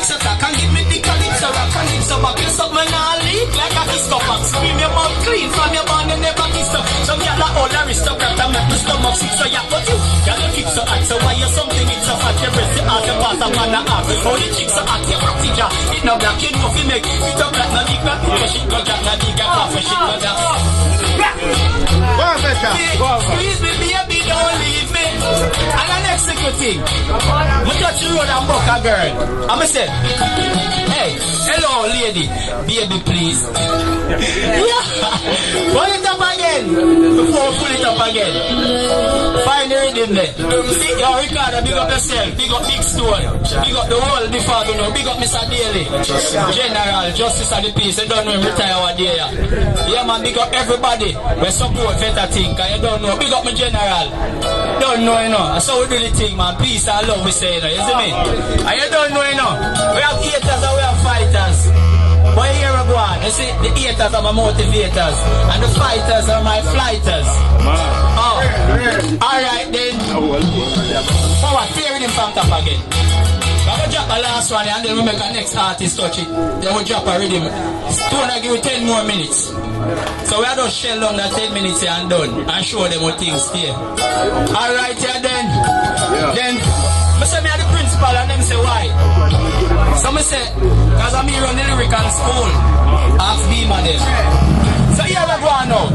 so tack and give me the calypso rock and give some back. You suck me now leak like a disco box. Scream your mouth clean from your band and never kiss up. Some y'all are all aristocrat and make me stomach sick. So yeah, but you gotta keep so hot. So why you something it's so fat? You breast the ass, the pass up on the ass. So the chick so hot, you rock it. It no black, you know if you make it up like no dick, no dick. Shit go jack, no dick, and half a shit go jack. Go on, Becca. Please me, baby, don't leave me. And the next little thing, me touch the road and buck a girl. And me say, hey, hello lady, baby please. Yeah, pull it up again. Before we pull it up again. Find the rhythm there. See, yo Ricardo, big up yourself, big up Big Stone, big up the world before you know, big up Mr. Daly, General, Justice of the Peace, you don't know him retire what day. Yeah man, big up everybody. We support VETTA thing, cause you don't know, big up my General. Don't know, you know, that's how we do the thing, man. Peace and love, we say, you know, you see me? And you don't know, you know, we have haters and we have fighters. But here we go on, you see, the haters are my motivators, and the fighters are my flighters. Oh, alright then. Forward, tearing him from top again. I'm going to drop the last one and then we make a next artist touch it. Then we'll drop a rhythm. Stone, I give you 10 more minutes. So we are just shell down that 10 minutes here and done. And show them what things stay. Alright, yeah, then. Then, I say me are the principal and them say why. So I say, because I'm here on the lyrical school. Ask Beamer them. So here we go on now.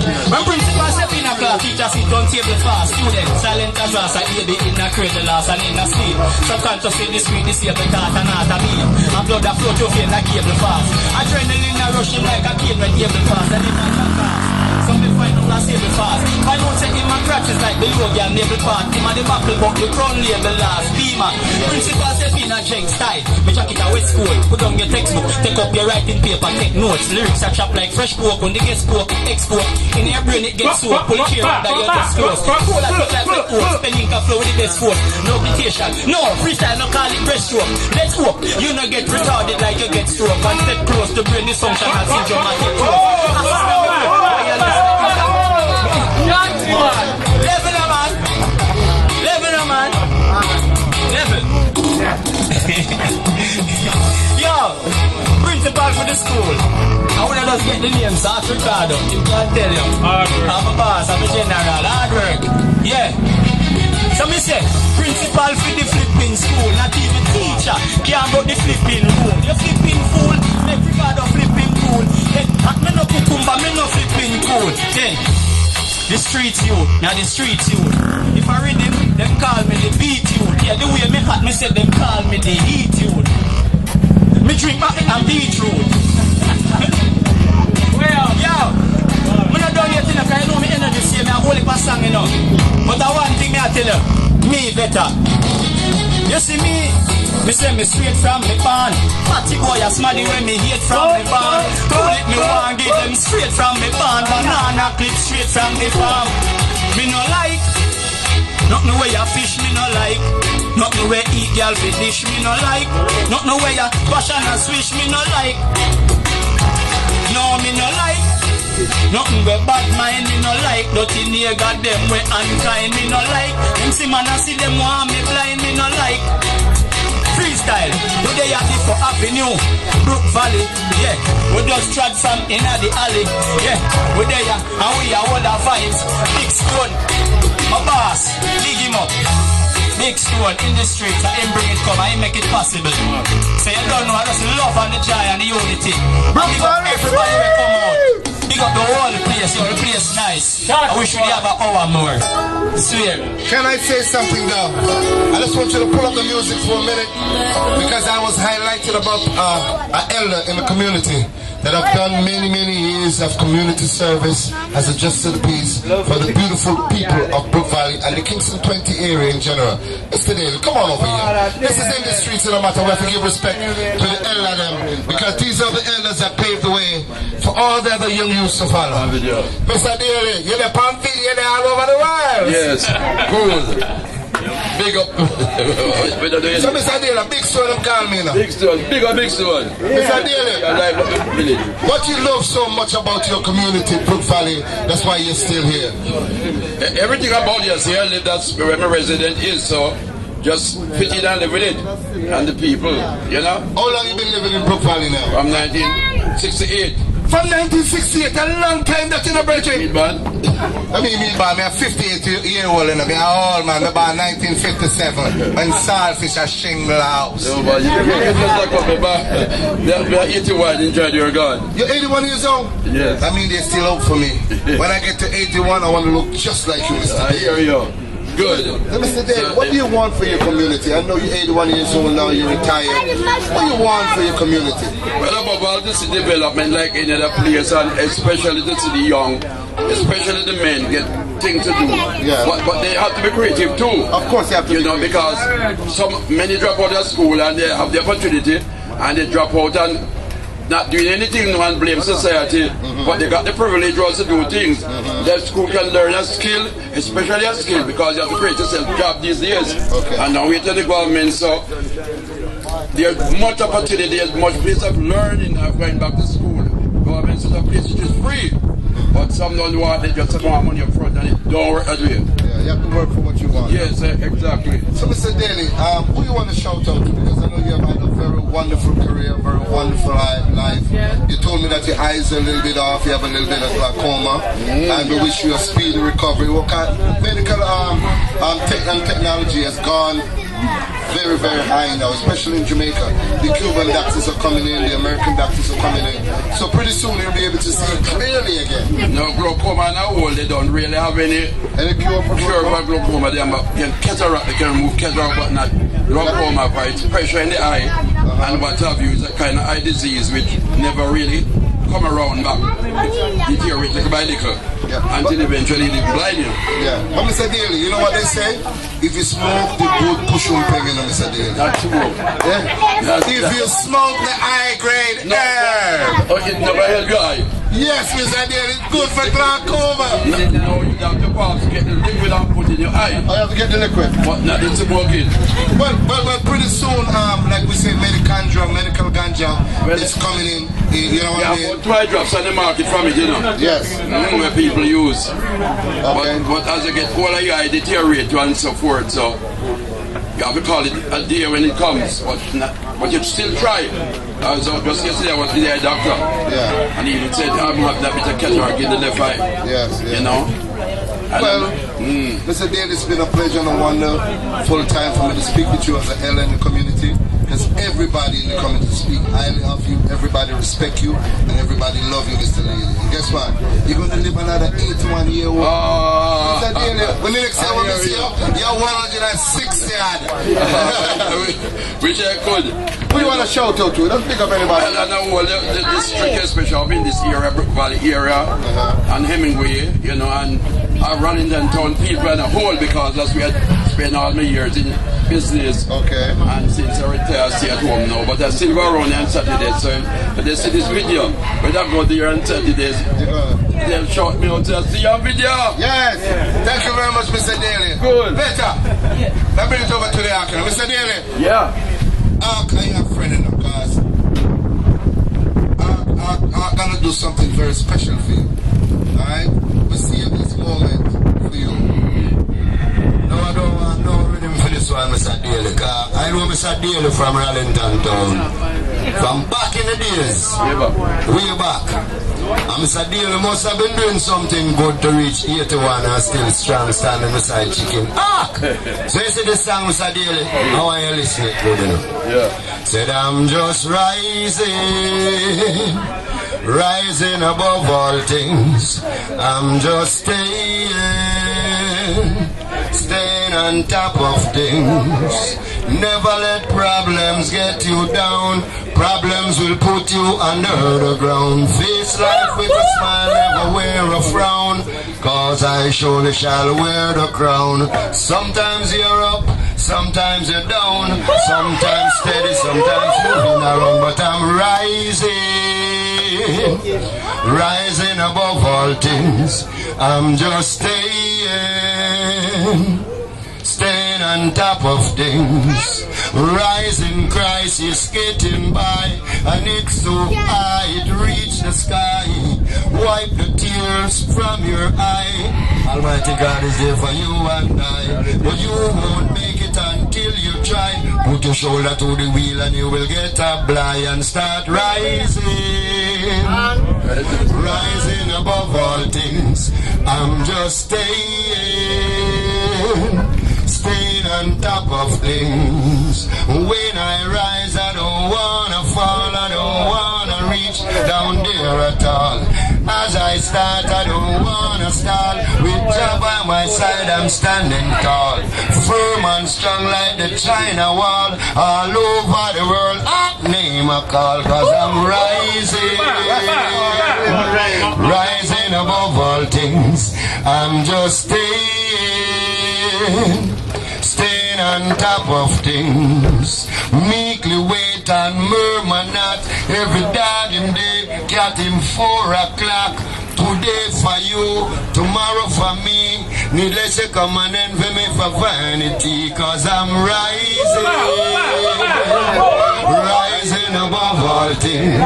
When principal step in a class, teacher sit on table fast. Students silent as us, a baby in a cradle last and in a sleep. Subconscious in the street, disable thought and not a beat. And blood that flow to feel like cable fast. Adrenaline a rushing like a cane when cable fast. And in a fast. Some me find out a stable fast. Find out say him a crutches like the yogi and navel part. Him a the buckle but the crown label last. Beamer. Principal step in a jank style. Me jacket a wet school. Put on your textbook. Take up your writing paper. Take notes. Lyrics a chop like fresh pork. When they get spoke, export. In your brain it gets soaked. Pull it here that you just close. Cool as look like wet oats. Spelling can flow with the best force. No dictation. No freestyle. No call it breaststroke. Let's hope you not get retarded like you get stroke. And step close to brain dysfunction and syndrome and get close. Level a man. Level a man. Level. Yo, principal for the school. I wanna just get the name, South Ricardo. You can't tell you. I'm a boss, I'm a general, hard work. Yeah. So me say, principal for the flipping school, not even teacher. Can't go the flipping rule. You flipping fool, make Ricardo flipping cool. Then, me no cucumber, me no flipping cool. Then, the streets you, now the streets you. If I read them call me the beat you. Yeah, the way me hot, me say them call me the heat you. Me drink back and beetroot. Well, yo, I'm not done yet, because I know me energy say me a whole heap of song, you know. But the one thing me I tell you, me VETTA. You see me say me straight from me pan. Fatty boy a smaddy when me hate from me pan. Cool it me want give them straight from me pan. Banana clip straight from the farm. Me no like nothing where you fish, me no like. Nothing where eat girl for dish, me no like. Nothing where you wash and a swish, me no like. No, me no like. Nothing where bad mind, me no like. Dirty nigga them where unkind, me no like. Them see man I see them want me blind, me no like. Freestyle, today at the for Avenue, Brook Valley, yeah. We just trod from inna the alley, yeah. We there and we are all the vibes. Big Stone, my boss, dig him up. Big Stone in the streets, I him bring it come, I make it possible. So you don't know, I just love and the joy and the unity. Big up everybody will come out. Big up the whole place, yo, the place nice. I wish we have an hour more. Swear. Can I say something now? I just want you to pull up the music for a minute, because I was highlighted about an elder in the community. that have done many, many years of community service as a justice of the peace for the beautiful people of Brook Valley and the Kingston 20 area in general. Mr. Daly, come on over here. This is in the streets, no matter where, to give respect to the elder them, because these are the elders that paved the way for all the other young youths to follow. Mr. Daly, you're the pamphlet, you're all over the world. Yes, good. Big up. So Mr. Daly, Big Stone, them call me now. Big Stone, Big Stone. Mr. Daly, what you love so much about your community, Brook Valley, that's why you're still here. Everything about us here, that's where my resident is, so just fit in and live with it. And the people, you know. How long you been living in Brook Valley now? From 1968. From 1968, a long time that you know, Bridget. Man. I mean, I'm 58-year-old and I'm old man. I'm about 1957 when Saltfish are shingle house. No, but you're 81, enjoy your God. You're 81 years old? Yes. I mean, they're still out for me. When I get to 81, I want to look just like you, Mr. I hear you. Good. So, Mr. Dale, what do you want for your community? I know you're 81 years old now, you're retired. What do you want for your community? Well, above all, this is development like any other place, and especially to see the young, especially the men, get things to do. Yeah. But they have to be creative too. Of course they have to be creative. Because many drop out of school and they have the opportunity, and they drop out and not doing anything and blame society, but they got the privilege also to do things. That school can learn a skill, especially a skill, because you have to create yourself a job these days. And now we're to the government, so there's much opportunity, there's much place of learning of going back to school. Government is a place which is free, but some don't want, they just want money up front and it don't work that way. Yeah, you have to work for what you want. Yes, exactly. So Mr. Daly, who you want to shout out to? Because I know you have had a very wonderful career, very wonderful life. You told me that your eyes are a little bit off, you have a little bit of glaucoma, and we wish you a speedy recovery. What kind medical technology has gone very, very high now, especially in Jamaica. The Cuban doctors are coming in, the American doctors are coming in. So pretty soon you'll be able to see clearly again. No, glaucoma now old, they don't really have any cure for glaucoma. They can cataract, they can remove cataract, but not glaucoma, for it's pressure in the eye. And what have you is a kind of eye disease which never really come around back. It deteriorates little by little. Until eventually they blind you. Yeah. But Mr. Daly, you know what they say? If you smoke the good push on pen, you know, Mr. Daly. That's true. Yeah? If you smoke the high grade herb. Oh, it never help your eye. Yes, Mr. Daly, it's good for glaucoma. No, you have to pass to get the liquid and put in your eye. I have to get the liquid. But not it's smoking. Well, pretty soon, like we say, medical ganja is coming in. You know what I mean? About 12 drops on the market from it, you know. Yes. Where people use. Okay. But as you get older, your eye deteriorate and so forth. So you have to call it a day when it comes, but you still try. So just yesterday I was with the eye doctor. Yeah. And he even said I'm having a bit of cataract in the left eye. Yes. You know. Well, Mr. Dale, it's been a pleasure and a wonderful time for me to speak with you as an elder in the community. Because everybody in the community speak highly of you, everybody respect you, and everybody love you, Mr. Daly. And guess what? You're going to live another 81 years old. Mr. Daly, when the next time I see you, you're 160 odd. Which I could. Who you want to shout out to? Don't pick up anybody. Well, I know the district, especially I'm in this area, Brook Valley area, and Hemingway, you know, and Rollington town people and a whole, because that's where I spent all my years in business. Okay. And since I retired, I stay at home now. But I still go around on Saturdays. So when they see this video, when I go there on Saturdays, they'll shout me out and see your video. Yes. Thank you very much, Mr. Daly. Good. VETTA. Let's bring it over to the arc. Mr. Daly. Yeah. Arc, I have a friend in the class. I'm going to do something very special for you. Alright? We see this moment for you. No, I don't want no rhythm for this one, Mr. Daly. I know Mr. Daly from Rollington town. From back in the days. Way back. And Mr. Daly must have been doing something good to reach 81 and still strong standing beside chicken. So you see this song, Mr. Daly? How are you listening to it, you know? Yeah. Said I'm just rising above all things. I'm just staying on top of things. Never let problems get you down. Problems will put you under the ground. Face life with a smile, never wear a frown. Cause I surely shall wear the crown. Sometimes you're up, sometimes you're down. Sometimes steady, sometimes moving around. But I'm rising above all things. I'm just staying on top of things. Rising Christ is getting by, and it's so high it reached the sky. Wipe the tears from your eye. Almighty God is there for you and I, but you won't make it until you try. Put your shoulder to the wheel and you will get a blind and start rising. Rising above all things. I'm just staying on top of things. When I rise, I don't wanna fall, I don't wanna reach down there at all. As I start, I don't wanna stall. With Jah by my side, I'm standing tall, firm and strong like the China wall. All over the world, name a call, cause I'm rising above all things. I'm just staying on top of things. Meekly wait and murmur not. Every dog in day, cat him 4 o'clock. Today for you, tomorrow for me. Needless to come and envy me for vanity. Cause I'm rising above all things.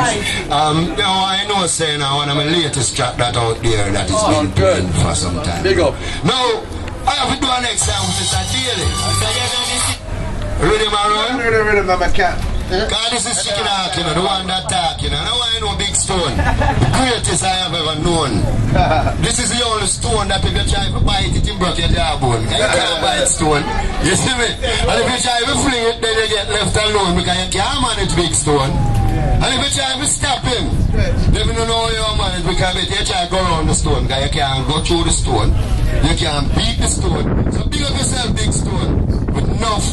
Now I know saying now one of my latest track that out there that is been playing for some time. Big up. Now I have to do an next time with Mr. Daily. Ready, Maroon? Ready, my cat. God, this is Chicken Hawk, you know, the one that talk, you know. Now I know Big Stone, the greatest I have ever known. This is the only stone that if you try to bite it, it broke your jawbone. You can't bite stone. You see me? And if you try to fling it, then you get left alone because you can't manage Big Stone. And if you try to stop him, then you don't know how you manage because you try to go around the stone because you can't go through the stone. You can't beat the stone. So big up yourself, Big Stone. With enough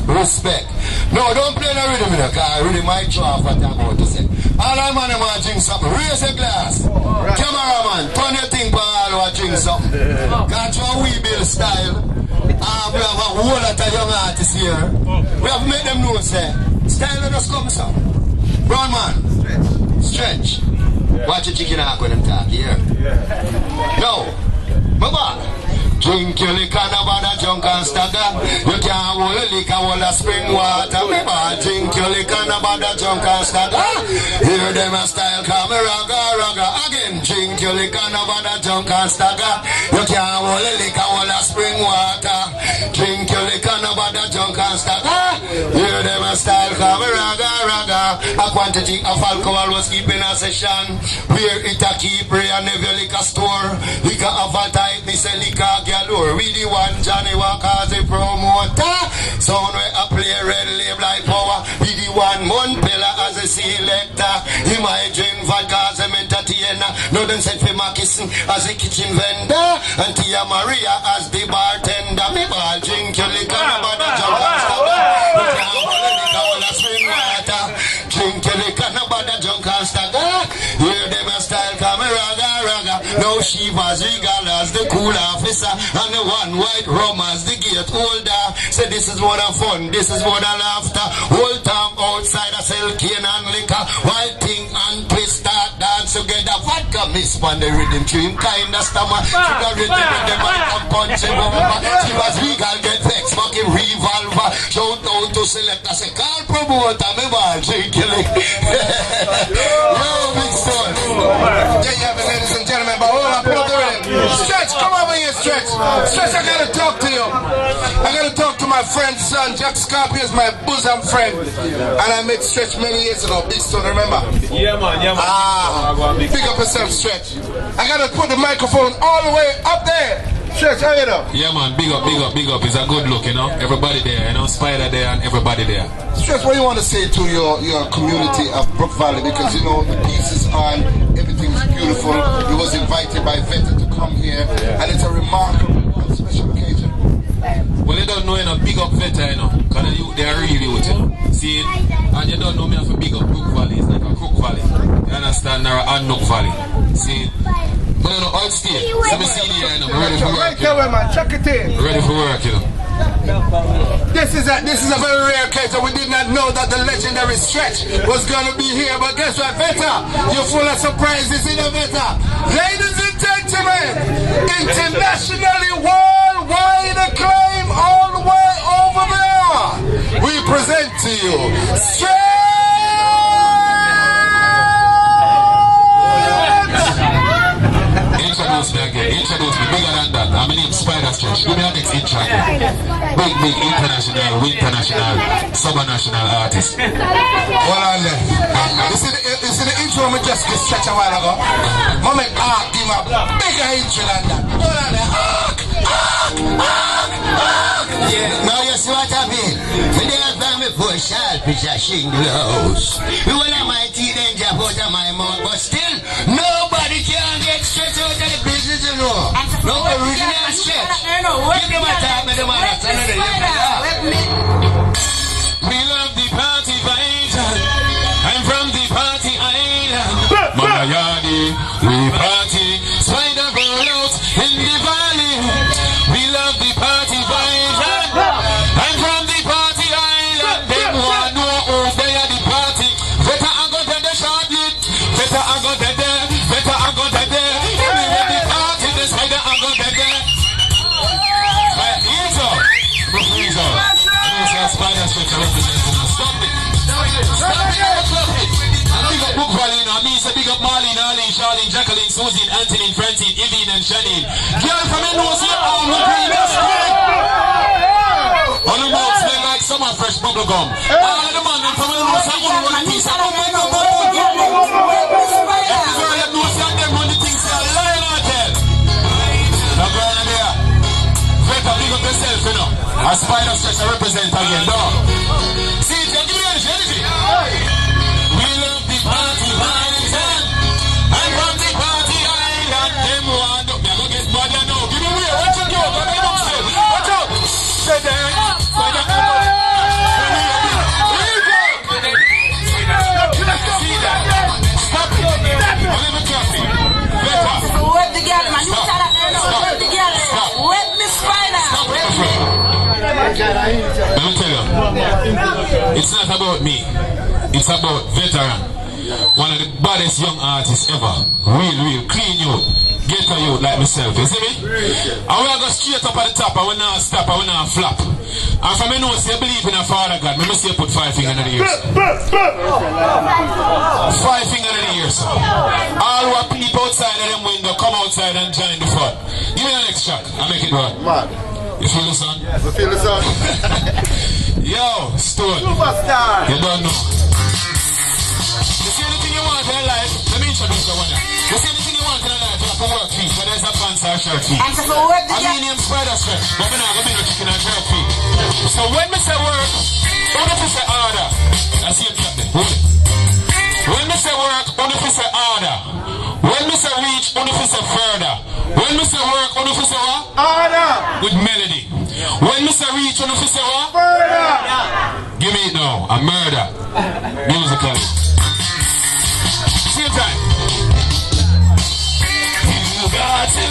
respect. No, don't play the rhythm in the car. Rhythm might throw off what I'm about to say. All I man want to drink something. Raise a glass. Cameraman, turn your thing for all who drink something. Can't you a wee bill style? We have a whole lot of young artists here. We have made them know, say, style just come some. Brown man, stretch. Watch your Chicken Hawk when them talk here. No, bye-bye. Drink your liquor, no bother junk and stagger. You can't hold a liquor, hold a spring water. Me bad, drink your liquor, no bother junk and stagger. Hear them a style, call me ragga. Again, drink your liquor, no bother junk and stagger. You can't hold a liquor, hold a spring water. Drink your liquor, no bother junk and stagger. Hear them a style, call me ragga. A quantity of alcohol was keeping a session. Where it a keep, and never liquor store. Liquor of a type, me say liquor. We the one Johnny Walker as a promoter. Sound where I play red label like power. We the one Montpella as a selector. Imagine vodka as a entertainer. Northern set for Markison as a kitchen vendor. And Tia Maria as the bartender. Me ball drink your liquor, no bother jump and stop. You can't hold a liquor, hold a spring water. Drink your liquor, no bother jump and stop. Hear them a style, come raga. Now Shiva's regal as the cool officer. And the one white rum as the gate holder. Say this is what of fun, this is what of laughter. Whole time outside I sell cane and liquor. Wild thing and twist start dance together. Vodka miss on the rhythm tune. Kinda stomach. Sugar rhythm with the mic and punch him over. Shiva's regal get vexed, fucking revolver. Shout out to selector, say call promoter, me ball drink your liquor. Yo, Big Stone. There you have it, ladies and gentlemen, but hold up, pull the rhythm. Stretch, come over here, Stretch. Stretch, I gotta talk to you. I gotta talk to my friend's son. Jack Scarpio is my bosom friend. And I met Stretch many years ago. Big Stone, remember? Yeah, man. Big up yourself, Stretch. I gotta put the microphone all the way up there. Stretch, how you know? Yeah, man. Big up. It's a good look, you know. Everybody there, you know. Spider there and everybody there. Stretch, what do you want to say to your community of Brook Valley? Because, you know, the piece is on. Everything's beautiful. He was invited by VETTA to come here. And it's a remarkable and special occasion. Well, you don't know, you know, big up VETTA, you know, because they are real youth, you know. See, and you don't know me have to big up Brook Valley, it's like a Crook Valley. You understand, or a Nook Valley. See, but you know, all stay. Let me see here, you know, ready for work, you know. Man, check it in. Ready for work, you know. This is a very rare case, and we did not know that the legendary Stretch was gonna be here. But guess what, VETTA? You're full of surprises, you know, VETTA. Ladies and gentlemen, internationally, worldwide acclaim, all the way over there. We present to you Stretch. Introduce me again, introduce me, bigger than that. I'm named Spider Stretch. Give me a next intro. Big international, supranational artist. Hold on there. You see the intro we just get Stretch a while ago? Moment Ark give a bigger intro than that. Hold on there. Ark. Yeah. Now you see what I mean? Today I found me for a sharp piece of shingles. You will have my teeth and jab out of my mouth, but still nobody can get Stretch out of the business, you know. No original Stretch. Give them a time and them a rest another year. We love the party vibes. I'm from the party island. Mama Yardi, we party. Spider roll out in the valley. We love the party vibes. I'm from the party island. Them want know who they are the party. VETTA I got the short lip. VETTA I got the there. VETTA I got the there. We love the party. The Spider I got the there. Ease up. Ease up. Spider Stretch representing us. Stop it. Stop it. Big up Brook Valley, you know. Me say big up Marlene, Arlene, Charlene, Jacqueline, Susan, Anthony, Francine, Evelyn, and Shanine. Girl from the nose, you all the previous on the mouth smell like summer fresh bubble gum. All of the man from the nose, I want to run the things. Every girl that knows that them run the things, they are lying out there. Now go on there. VETTA, big up yourself, you know. A Spider Stretch I represent again, dog. See, give me energy. We love the party vibes. I'm from the party island. Them want up. They're gonna get bad now. Give me way. Watch out, yo. Watch out. Stay there. Spider come on. See that? Stop it. Oliver Coffee. VETTA. Wet the girl, man. You tell that man. Wet the girl. Wet the Spider. Let me tell you, it's not about me, it's about Veteran, one of the baddest young artists ever. Real, clean youth, ghetto youth like myself, you see me? And we go straight up at the top, and we not stop, and we not flap. And from me know, say believe in a Father God, me say put 5 fingers in the ears. 5 fingers in the ears. All who are people outside of them window, come outside and join the fun. Give me the next track, and make it work. You feel the sun? You feel the sun? Yo, Stone. Superstar. You don't know. You see anything you want in life? Let me introduce you one. You see anything you want in life? You have to work feet, but there's a pants or shirt feet. I mean him Spider Stretch, but I'm not going to be chicken and shirt feet. So when we say work, what if we say order? That's your captain. Hold it. When we say work, what if we say order? When we say reach, what if we say further? When we say work, what if we say what? Order. With melody. When we say reach, what if we say what? Murder. Give me it now. A murder. Musically. Same time. You got to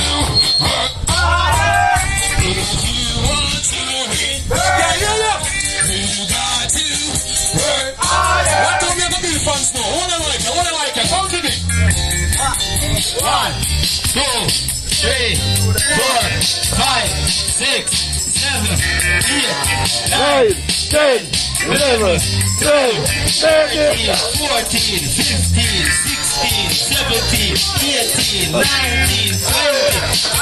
work harder if you want to hit. You got to work harder. What do we have to be fans now? What I like it. How do we? 1, 2, 3, 4, 5, 6, 7, 8, 9, 10, 11, 12, 13, 14, 15, 16, 17, 18, 19, 20.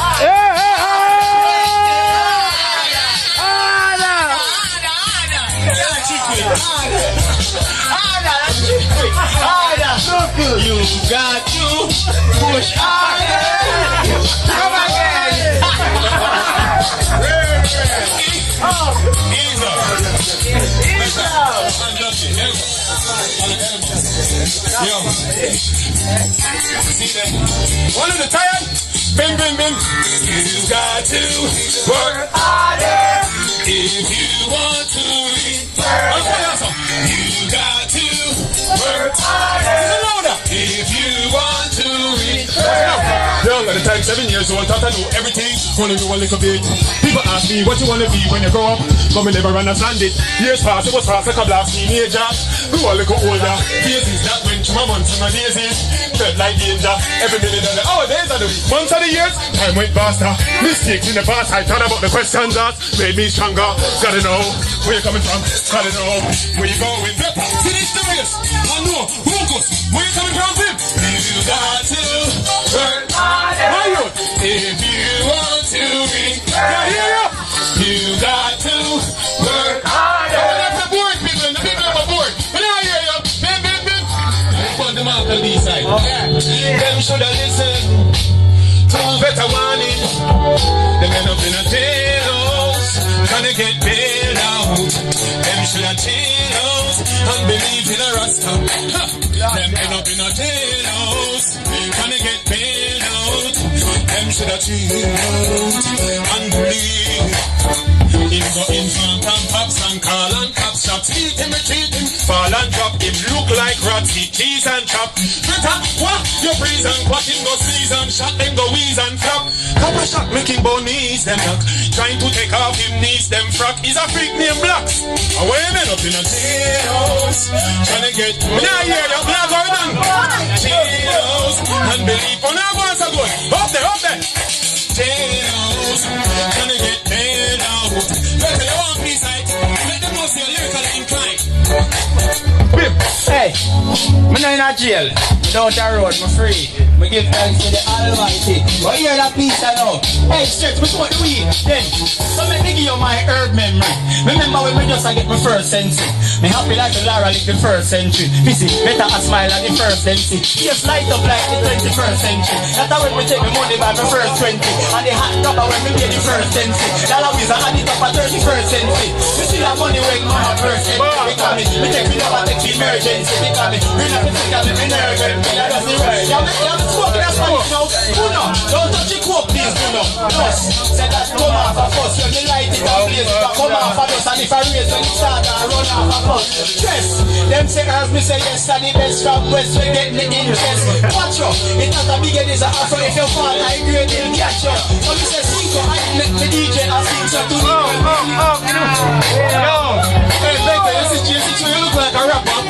You got to push harder. Come again. Yo. See that? One of the tired? Bim, bim, bim. You got to work harder if you want to return. You got to work harder if you want to return. Young at the time, 7 years old, thought I knew everything. Wanna do a little bit. People ask me what you wanna be when you grow up, but me never understand it. Years past, it was fast like a blast teenager. Grew a little older. Phases that went through my months and my daisies. Felt like danger. Every minute of the hour, days of the week, months of the years, time went faster. Mistakes in the past, I thought about the questions asked. Made me stronger. Gotta know where you're coming from. Gotta know where you're going. Finish the race. I know. Focus. Where you coming from, Pip? You got to work harder if you want to be. You got to work harder. That's the board, people. The people are bored. But now I hear you. Bim, bim, bim. Put them out on this side. Them should have listened to better warning. Them end up in a jailhouse, trying to get bailed out. Them should have jailhouse and believe in a Rasta. Them end up in a jailhouse, trying to get bailed out. Them should have jailhouse and believe. Him go in front and pops and call and cop shots. Eat him, retreat him, fall and drop him. Look like rats, eat cheese and chop. Better, what? You freeze and quack him, go sneeze and shot them, go wheeze and flop. Cop a shot, make him bone knees, them knock. Trying to take off him knees, them frock. He's a freak named Blacks. Away men up in a jailhouse, trying to get. Now hear you, now go down. Jailhouse, and believe. Oh, now go on, so good. Up there, up there. Jailhouse, trying to get bailed out. Better you want peace, right? Let them know say you're lyrically inclined. Hey, I'm not in a jail. Down the road, I'm free. We give thanks to the Almighty. But hear that piece I know. Hey, stretch, we smoke the weed. Then, so let me give you my herb memory. Remember when we just get my first century. Me happy like the Lara like the first century. Busy, better a smile like the first MC. Just light up like the 21st century. That's when we take the money by the first 20. And the hot copper when we pay the first century. That always I add it up at 31st century. You see that money when mama first century. Because me take me up and take the emergency. Because me bring up the thing and me nervous. That doesn't work. You smoking that Spanish now. Uno, don't touch your coke please, Uno. Just say that come off a fuss. When you light it and blaze it, come off a dust. And if I raise when it start and run off a fuss. Stress, them say as me say yes and the best from west we get the interest. Watch out, it's not a big head, it's a afro. If you fall high grade, it'll catch you. So me say sing so I make the DJ and sing so to me. Hey, Victor, this is you look like a rapper.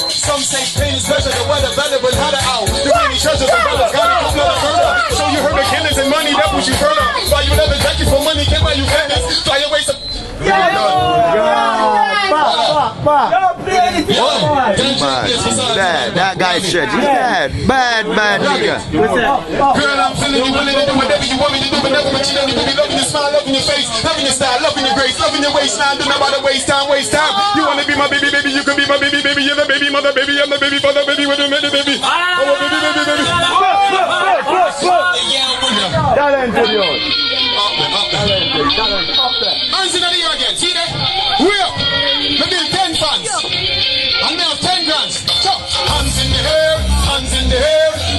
Some say pain is better than weather, better but harder out. The rainy treasures and brothers got it, murder. So you heard the killings and money, that was you heard of. Why you never jacket for money, can't buy you kindness. Fly away some. Bad, that guy said he's bad nigga. Girl, I'm feeling you, willing to do whatever you want me to do, but never mention anything. Loving your smile, loving your face, loving your style, loving your grace, loving your waistline. Do not bother waste time. You wanna be my baby, you can be my baby, you're the baby mother, baby, I'm the baby father, baby, with the baby. Oh, baby. Talented, yo. Up there. Hands in the air again, see that? Where? Maybe 10 fans. And now 10 grand. So, hands in the air,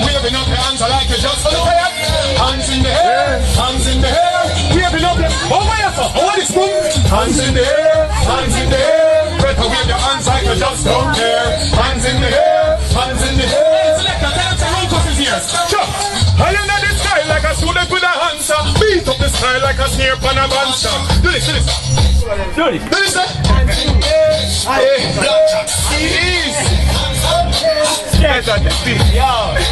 waving up your hands like you just on the fire. Hands in the air, waving up your. Oh, where for? Oh, this boom. Hands in the air. Better wave your hands like you just don't care. Hands in the air. Selector, tell them to run coffee's ears. Sure. I am not the sky like a student with a answer. Beat up the sky like a snare pan a banster. Do this. Yes, on the beat. Yo,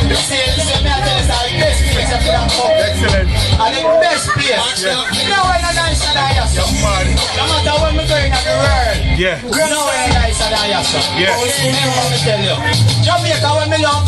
you see, me I tell you, the best place I could have come. Excellent. And the best place. You know when I'm nice and I have some. No matter when we're going at the world. Yeah. You know when I'm nice and I have some. Yeah. But you never want to tell you. Jamaica when me love.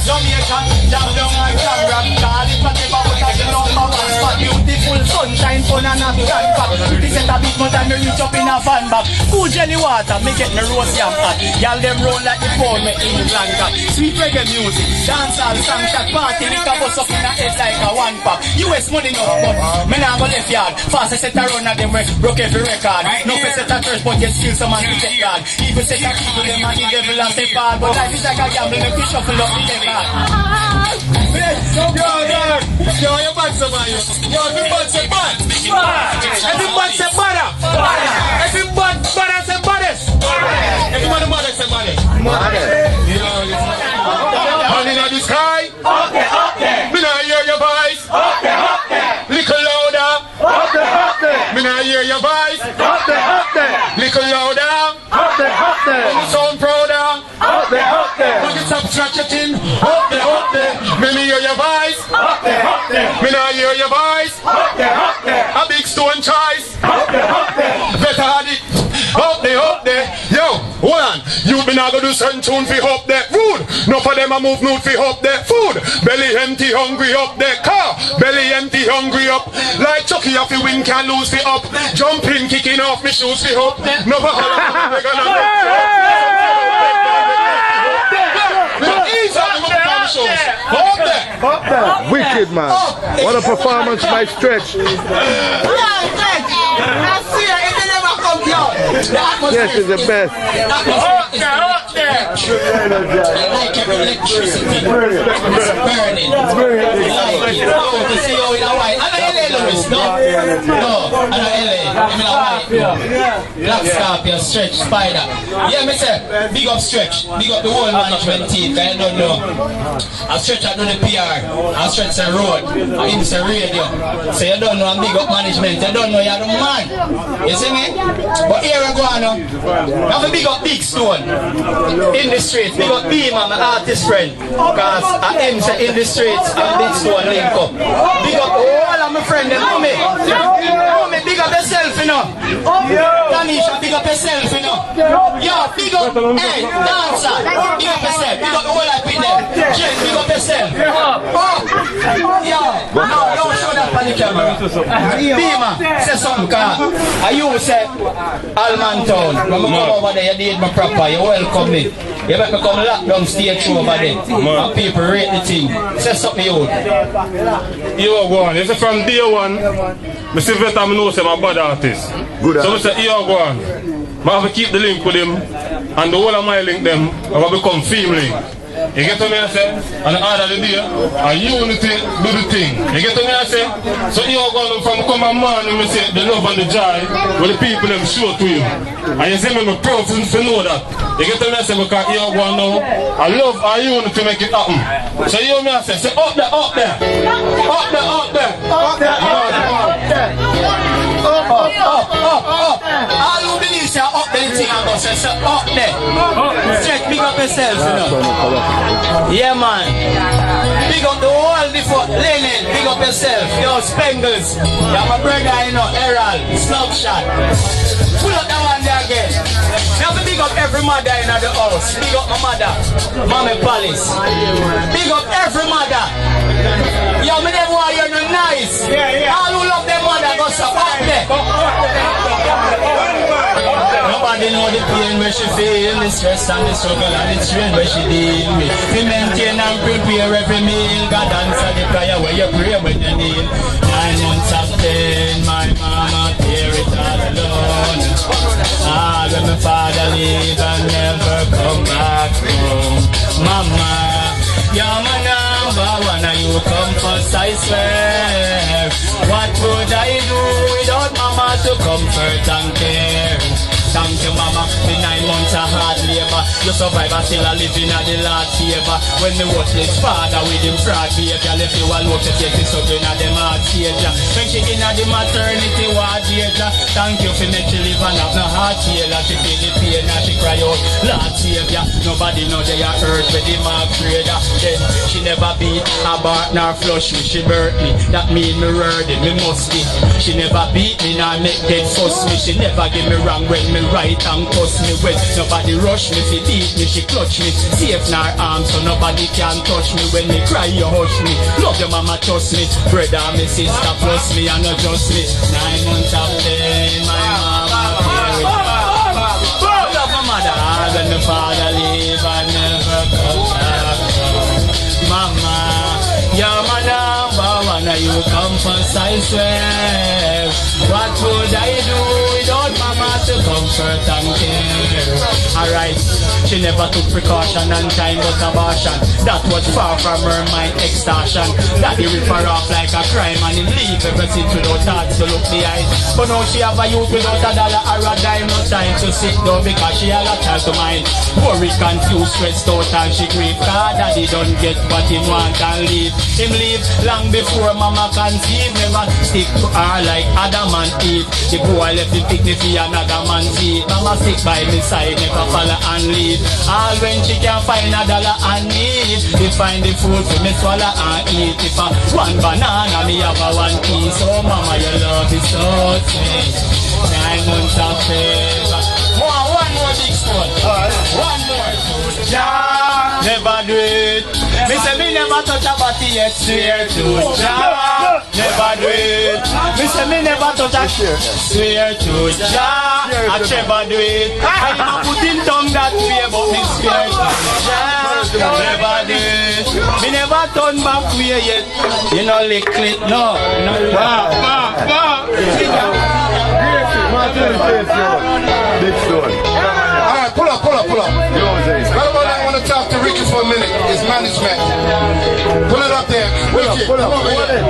Jamaica, jam down and jam grab. Call it whatever, but I don't know. But beautiful sunshine, fun and happy and back. Pretty set a big mouth and me reach up in a van back. Cool jelly water, me get me roast yam hot. Y'all them roll like the phone, me England got. Sweet reggae music, dancehall, song chat, party, liquor bust up in a head like a one pack. US money no, but me nah go left yard. Fast I set a run at them way, broke every record. No face set a church, but yet still some man to get yard. Even set a people, them and the devil and say bad. But life is like a gamble, me fish shuffle up the deck hard. Yo, you bad somebody. Yo, every bad say bad. Every bad say bad. Every bad say baddest. Everybody bad say baddest. Honey in the sky. Me not hear your voice. Little louder. Me not hear your voice. Little louder. Sound prouder. When you stop scratching, up there. Me hear your voice. Me not hear your voice. A big stone choice. Better had it. Up there. Yo, hold on. You been not gonna do certain tune for up there. Rude. No for them a move nude for up there. Food. Belly empty, hungry up there. Car. Belly empty, hungry up. Like Chucky off the win can lose for up. Jumping, kicking off me shoes for up. No for all of Wicked man. What a performance by Stretch. Yes, it's the best. Like electricity. It's burning. To see how in a white. I know LA, Louis, no? No, I know LA. I'm in a white. Black Scorpion, Stretch, Spider. Yeah, me say, big up Stretch. Big up the whole management team. I don't know. I Stretch I do the PR. I Stretch the road. I him say radio. So you don't know I'm big up management. You don't know you're the man. You see me? But here we go now. I have a big up Big Stone. In the streets. Big up Beamer, my artist friend. Because I him say in the streets and Big Stone link up. Big up all of my friends. They know me. Big up yourself, you know. Tanisha, big up yourself, you know. Yo, big up, hey, dancer. Big up yourself. Big up the whole life with them. Jen, big up yourself. Yo, no, don't show that on the camera. Beamer, say something, cause you say Alman Town. When I come over there, you did my proper. You welcome me. You better come lock down stage show over there. And people rate the thing. Say something, you. Yo, go on. You say from day one, I see VETTA, I know say my bad artist. Good. So I say, yo, go on. I have to keep the link with him, and the whole of my link them, I will become film link. You get to me, I say, and the other the day, and unity do the thing. You get to me, I say, so you are going from come and man, and me say, the love and the joy, where the people them show to you. And you see me, I'm proud to know that. You get to me, I say, because you are going now, I love and unity to make it happen. So you me, I say, up there. Up there. All who believe say up there, the thing I'm going to say up there. Stretch, big up yourself, you know. Yeah, man. Big up the whole before Lennon. Big up yourself. Yo, Spengles. Yeah, my brother, you know, Errol. Snapshot. Pull up that one there again. You have to big up every mother in the house. Big up my mother, Mommy Palace. Big up every mother. Yo, me them want you know nice. All who love their mother go so up there. Nobody know the pain where she feel, the stress and the struggle and the strain where she deal with. We maintain and prepare every meal. God answer the prayer where you pray when you kneel. 9 months of pain, my mama tear it all alone. Ah, when my father leave and never come back home. Mama, you're my number one and you come first, I swear. What would I do without mama to comfort and care? Thank you, mama. The 9 months of hard labor. You survive and still a living at the Lord's favor. When me watch this father with him fraud behavior, left you alone to take his suffering at them hard stage. When she in at the maternity ward age, thank you for make she live and have no heart failure. She feel the pain and she cry out, Lord Savior. Nobody Everybody know they are hurt with the mark trader. Then she never beat a bar nor flush me. She burnt me, that mean me hurting, me must be. She never beat me nor make dead fuss me. She never give me wrong when me right and cuss me. When nobody rush me, she beat me, she clutch me. Safe in her arms so nobody can touch me. When me cry you hush me. Love your mama trust me. Brother me sister plus me and not just me. 9 months of pain, my mama carried. Love my mother when my father leave and never come back. Mama, you're my number one, you come first, I swear. What would I do without mama to comfort and care? Alright, she never took precaution and time but abortion. That was far from her mind extortion. That he rip her off like a crime and him leave everything without thoughts to look behind. But now she have a youth without a dollar or a dime. No time to sit down because she has a child to mind. Worried, confused, stressed out and she grieve. Cause daddy don't get what he want and leave. Him leave long before mama conceive. Never stick to her like Adam and Eve. The boy left him pick me for another man see. Mama stick by me side, never follow and leave. All when she can find a dollar and need. She find the food for me swallow and eat. If I one banana, me have a one piece. Oh mama, your love is so sweet. 9 months of favor. One more big stone. One more. Jah never do it. Me say me never touch a body yet, swear to Jah. Never do it. Me say me never touch a swear to Jah. I never do it. I never put in tongue that way, but me swear to Jah. Never do it. Me never turn back way yet. You know, lick it, no. Big story. Alright, pull up. Right about now, I want to talk to Ricky for a minute. His management. Pull it up there. Ricky, come over here.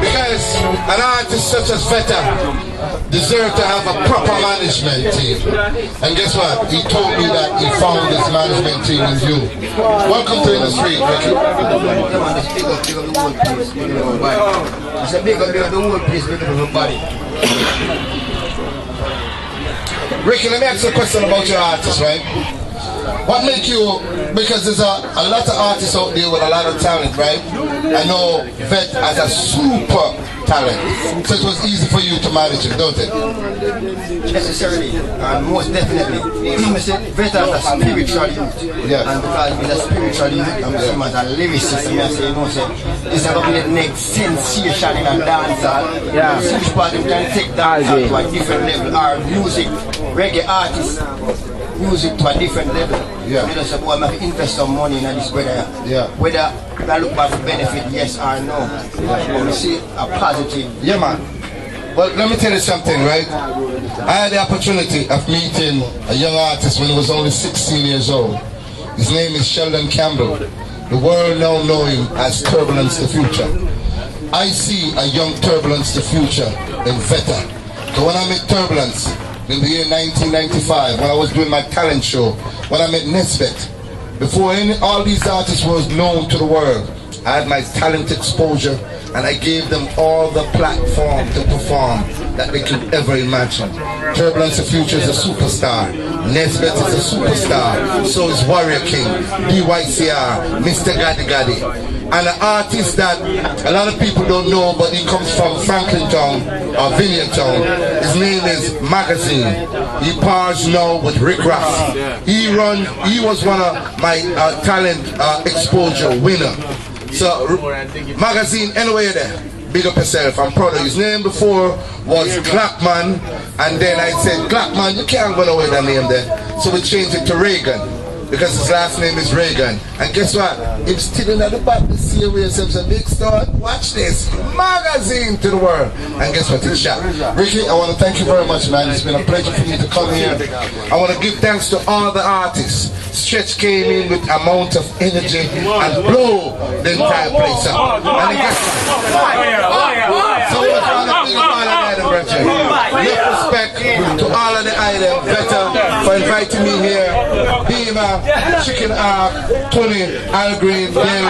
Because an artist such as VETTA deserves to have a proper management team. And guess what? He told me that he found his management team in you. Welcome to the street, Ricky. It's a big up the whole place, big up everybody. Ricky, let me ask you a question about your artist, right? What make you, because there's a lot of artists out there with a lot of talent, right? I know Vet has a super talent, so it was easy for you to manage it, don't it? Necessarily, and most definitely. Vet has a spiritual youth, yes. And because he's a spiritual youth, I'm saying as a lyricist, I say, you know, it's going to be the next sensation in a dancehall. Yeah. Which part you can take dancehall to a different level, or music, reggae artists. Music to a different level. Yeah. You know, so boy, I have to invest some money in this brother. Yeah. Whether I look back for benefit, yes or no. But we see a positive. Yeah, man. Well, let me tell you something, right? I had the opportunity of meeting a young artist when he was only 16 years old. His name is Sheldon Campbell. The world now know him as Turbulence the Future. I see a young Turbulence the Future in VETTA. So when I met Turbulence, in the year 1995, when I was doing my talent show, when I met Nesbeth, before all these artists was known to the world, I had my talent exposure and I gave them all the platform to perform that they could ever imagine. Turbulence the Future is a superstar. Nesbeth is a superstar. So is Warrior King, DYCR, Mr. Gaddy Gaddy. And an artist that a lot of people don't know, but he comes from Franklin Town or Vineyard Town. His name is Magazine. He pars now with Rick Ross. He was one of my talent exposure winner. So Magazine, anyway there, big up yourself, I'm proud of you. His name before was Glockman, and then I said, Glockman, you can't go away with that name there. So we changed it to Reagan, because his last name is Reagan. And guess what? He's still in the back to see where himself a big star. Watch this, Magazine to the world. And guess what? It's shot. Ricky, I want to thank you very much, man. It's been a pleasure for me to come here. I want to give thanks to all the artists. Stretch came in with amount of energy and blow the entire place up. And guess what? So much for the big all of the brethren. Enough respect to all of the items. VETTA for inviting me here. Beamer, Chicken Ark, Tony, Al Greenz, Bill,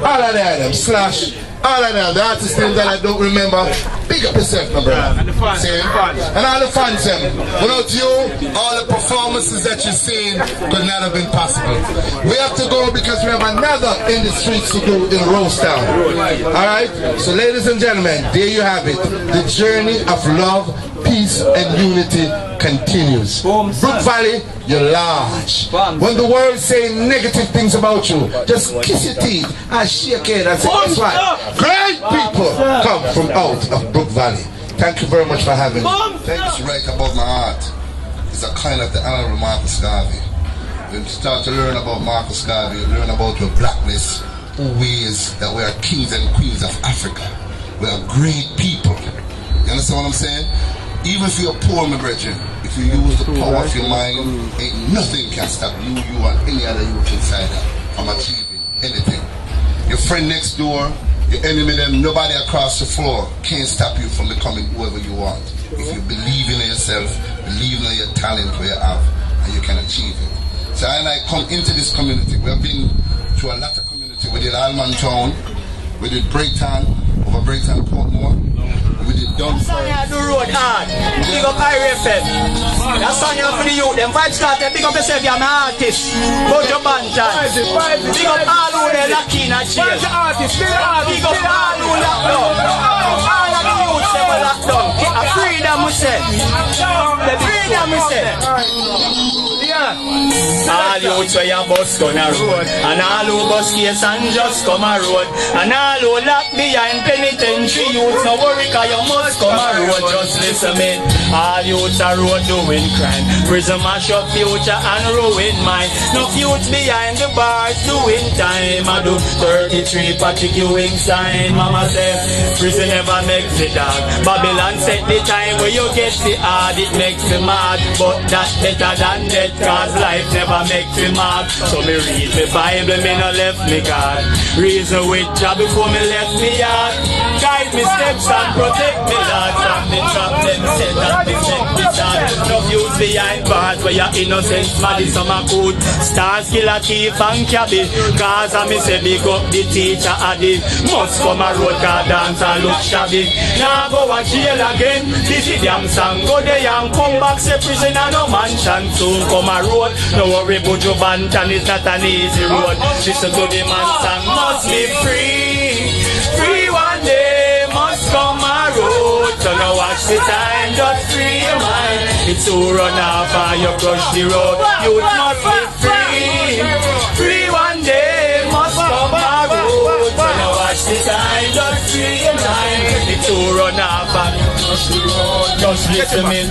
all of the items. Slash, All of them, the artist names that I don't remember. Big up yourself, my brother. And the fans. And all the fans, them. Without you, all the performances that you've seen could not have been possible. We have to go because we have another in the streets to do in Rosestown. Alright? So ladies and gentlemen, there you have it. The journey of love, peace and unity continues. Brook Valley, you're large. When the world say negative things about you, just kiss your teeth and shake it and say, guess what? Great people come from out of Brook Valley. Thank you very much for having me. Thanks right above my heart is a kind of the Honorable Marcus Garvey. When you start to learn about Marcus Garvey, you learn about your blackness, who we is, that we are kings and queens of Africa. We are great people. You understand what I'm saying? Even if you're poor, my brethren, if you use the power of your mind, ain't nothing can stop you and any other youth inside from achieving anything. Your friend next door, your enemy, them, nobody across the floor can't stop you from becoming whoever you want. If you believe in yourself, believe in your talent where you have, and you can achieve it. So I like come into this community. We have been to a lot of community. We did Alman Town, we did Brayton, over Brayton, Portmore. We did Dunford. Do road hard. Big up IRFM. That's song you for the youth. Them vibes start. Big up yourself. You're my artist. Go to Bantan. Big up all who they lucky in a jail. Big up all who locked down. All of the youths they were locked down. A freedom we say. The freedom we say. Yeah. All youths where your bus gonna road. And all who bus case and just come a road. And all who locked behind penitentiary youths no worry cause you must come a road, just listen me. All youths are road doing crime. Prison mash up future and ruin mine. No youths behind the bars doing time. I do 33 Patrick KINGSTON. Mama said, prison never makes the dog. Babylon set the time where you get the hard. It makes me mad, but that's better than death. Cause life never makes me mad. So me read the Bible, me no left me God. Reason with job before me left me yard. Guide me steps and protect me, Lord, from the trap them set and defect me, Lord. No views behind bars where your innocent mad is some good. Stars, killer, thief and cabby. Cause I me say big up the teacher Addy. Must come a road car dance and look shabby. Now go a jail again. This is damn song. Go there and come back, say prison and no mansion. Soon come a road. No worry about your Bantan, it's not an easy road. Listen to the man song. Must be free. Free one day. Must come a road. So now watch the time, just free your mind. It's to run off and you crush the road. Youth must be free. Free one day, must come a road. So now watch the time, just free your mind. It's to run off and you crush the road. Just listen me.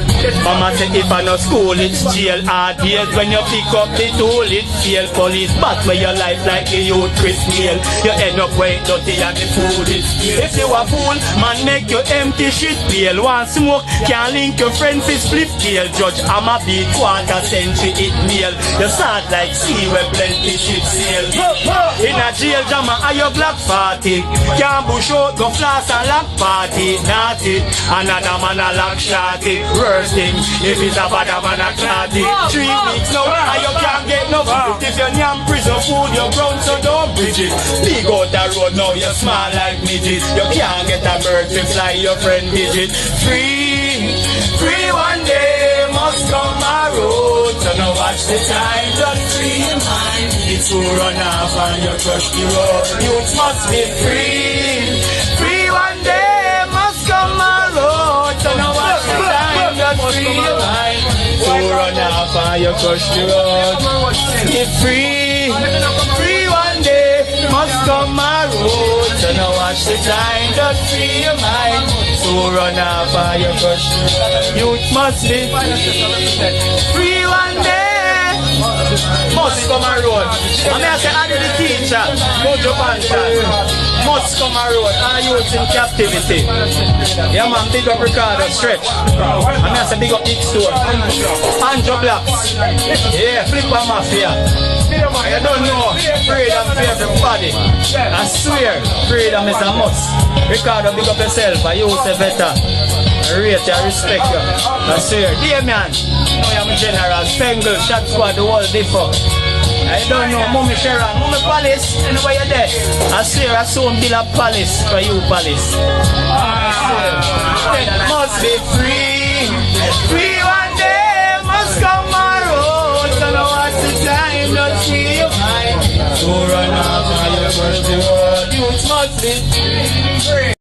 Mama say if I no school, it's jail. Hard years when you pick up the tool, it's jail. Police bat where your life like the youth Chris Neal. You end up way dirty and the food is stale. If you a fool, man make you empty shit pail. Want smoke, can't link your friends is flip tail. Judge, I'm a big quarter century it meal. You start like sea where plenty shit sail. In a jail jama are your black party. Can't bush out, go floss and lock party. Not it, another man a lock shorty. Worst thing, if it's a bad man a clotty. 3 weeks now, and you can't get no food. If you're near prison food, you're grown so don't bridge it. Big out the road now, you're small like midget. You can't get a bird to fly your friend digit. Free, free one day, must come a road. So now watch the time, just free your mind. It's to run off and you crush the road. Youth must be free. Free one day, must come a road. So now watch the time, just free your mind. So run off and you crush the road. Be free. Free one day, must come a road. So now watch the time, just free your mind. So run off and you crush the road. Youth must be free one day. Must come a road. I mean I say I the teacher. Go to Bantan. Must come a road. All youth in captivity. Yeah man, big up Ricardo, stretch. I mean I say big up KINGSTON. Andrew Blacks. Yeah, Flipper Mafia. I don't know. Freedom for everybody. I swear, freedom is a must. Ricardo, big up yourself. I use the VETTA. I rate you, I respect you. I swear. Damien, you know I'm a general. Spengle, Shot Squad, the whole differ. I don't know, Mummy Sharon, Mummy Palace, anyway you're there. I swear I soon build a palace for you, Palace. Must be free. Free one day must come around. So now what's the time? Don't see you high. So run off and you brush the world. Youth must be free.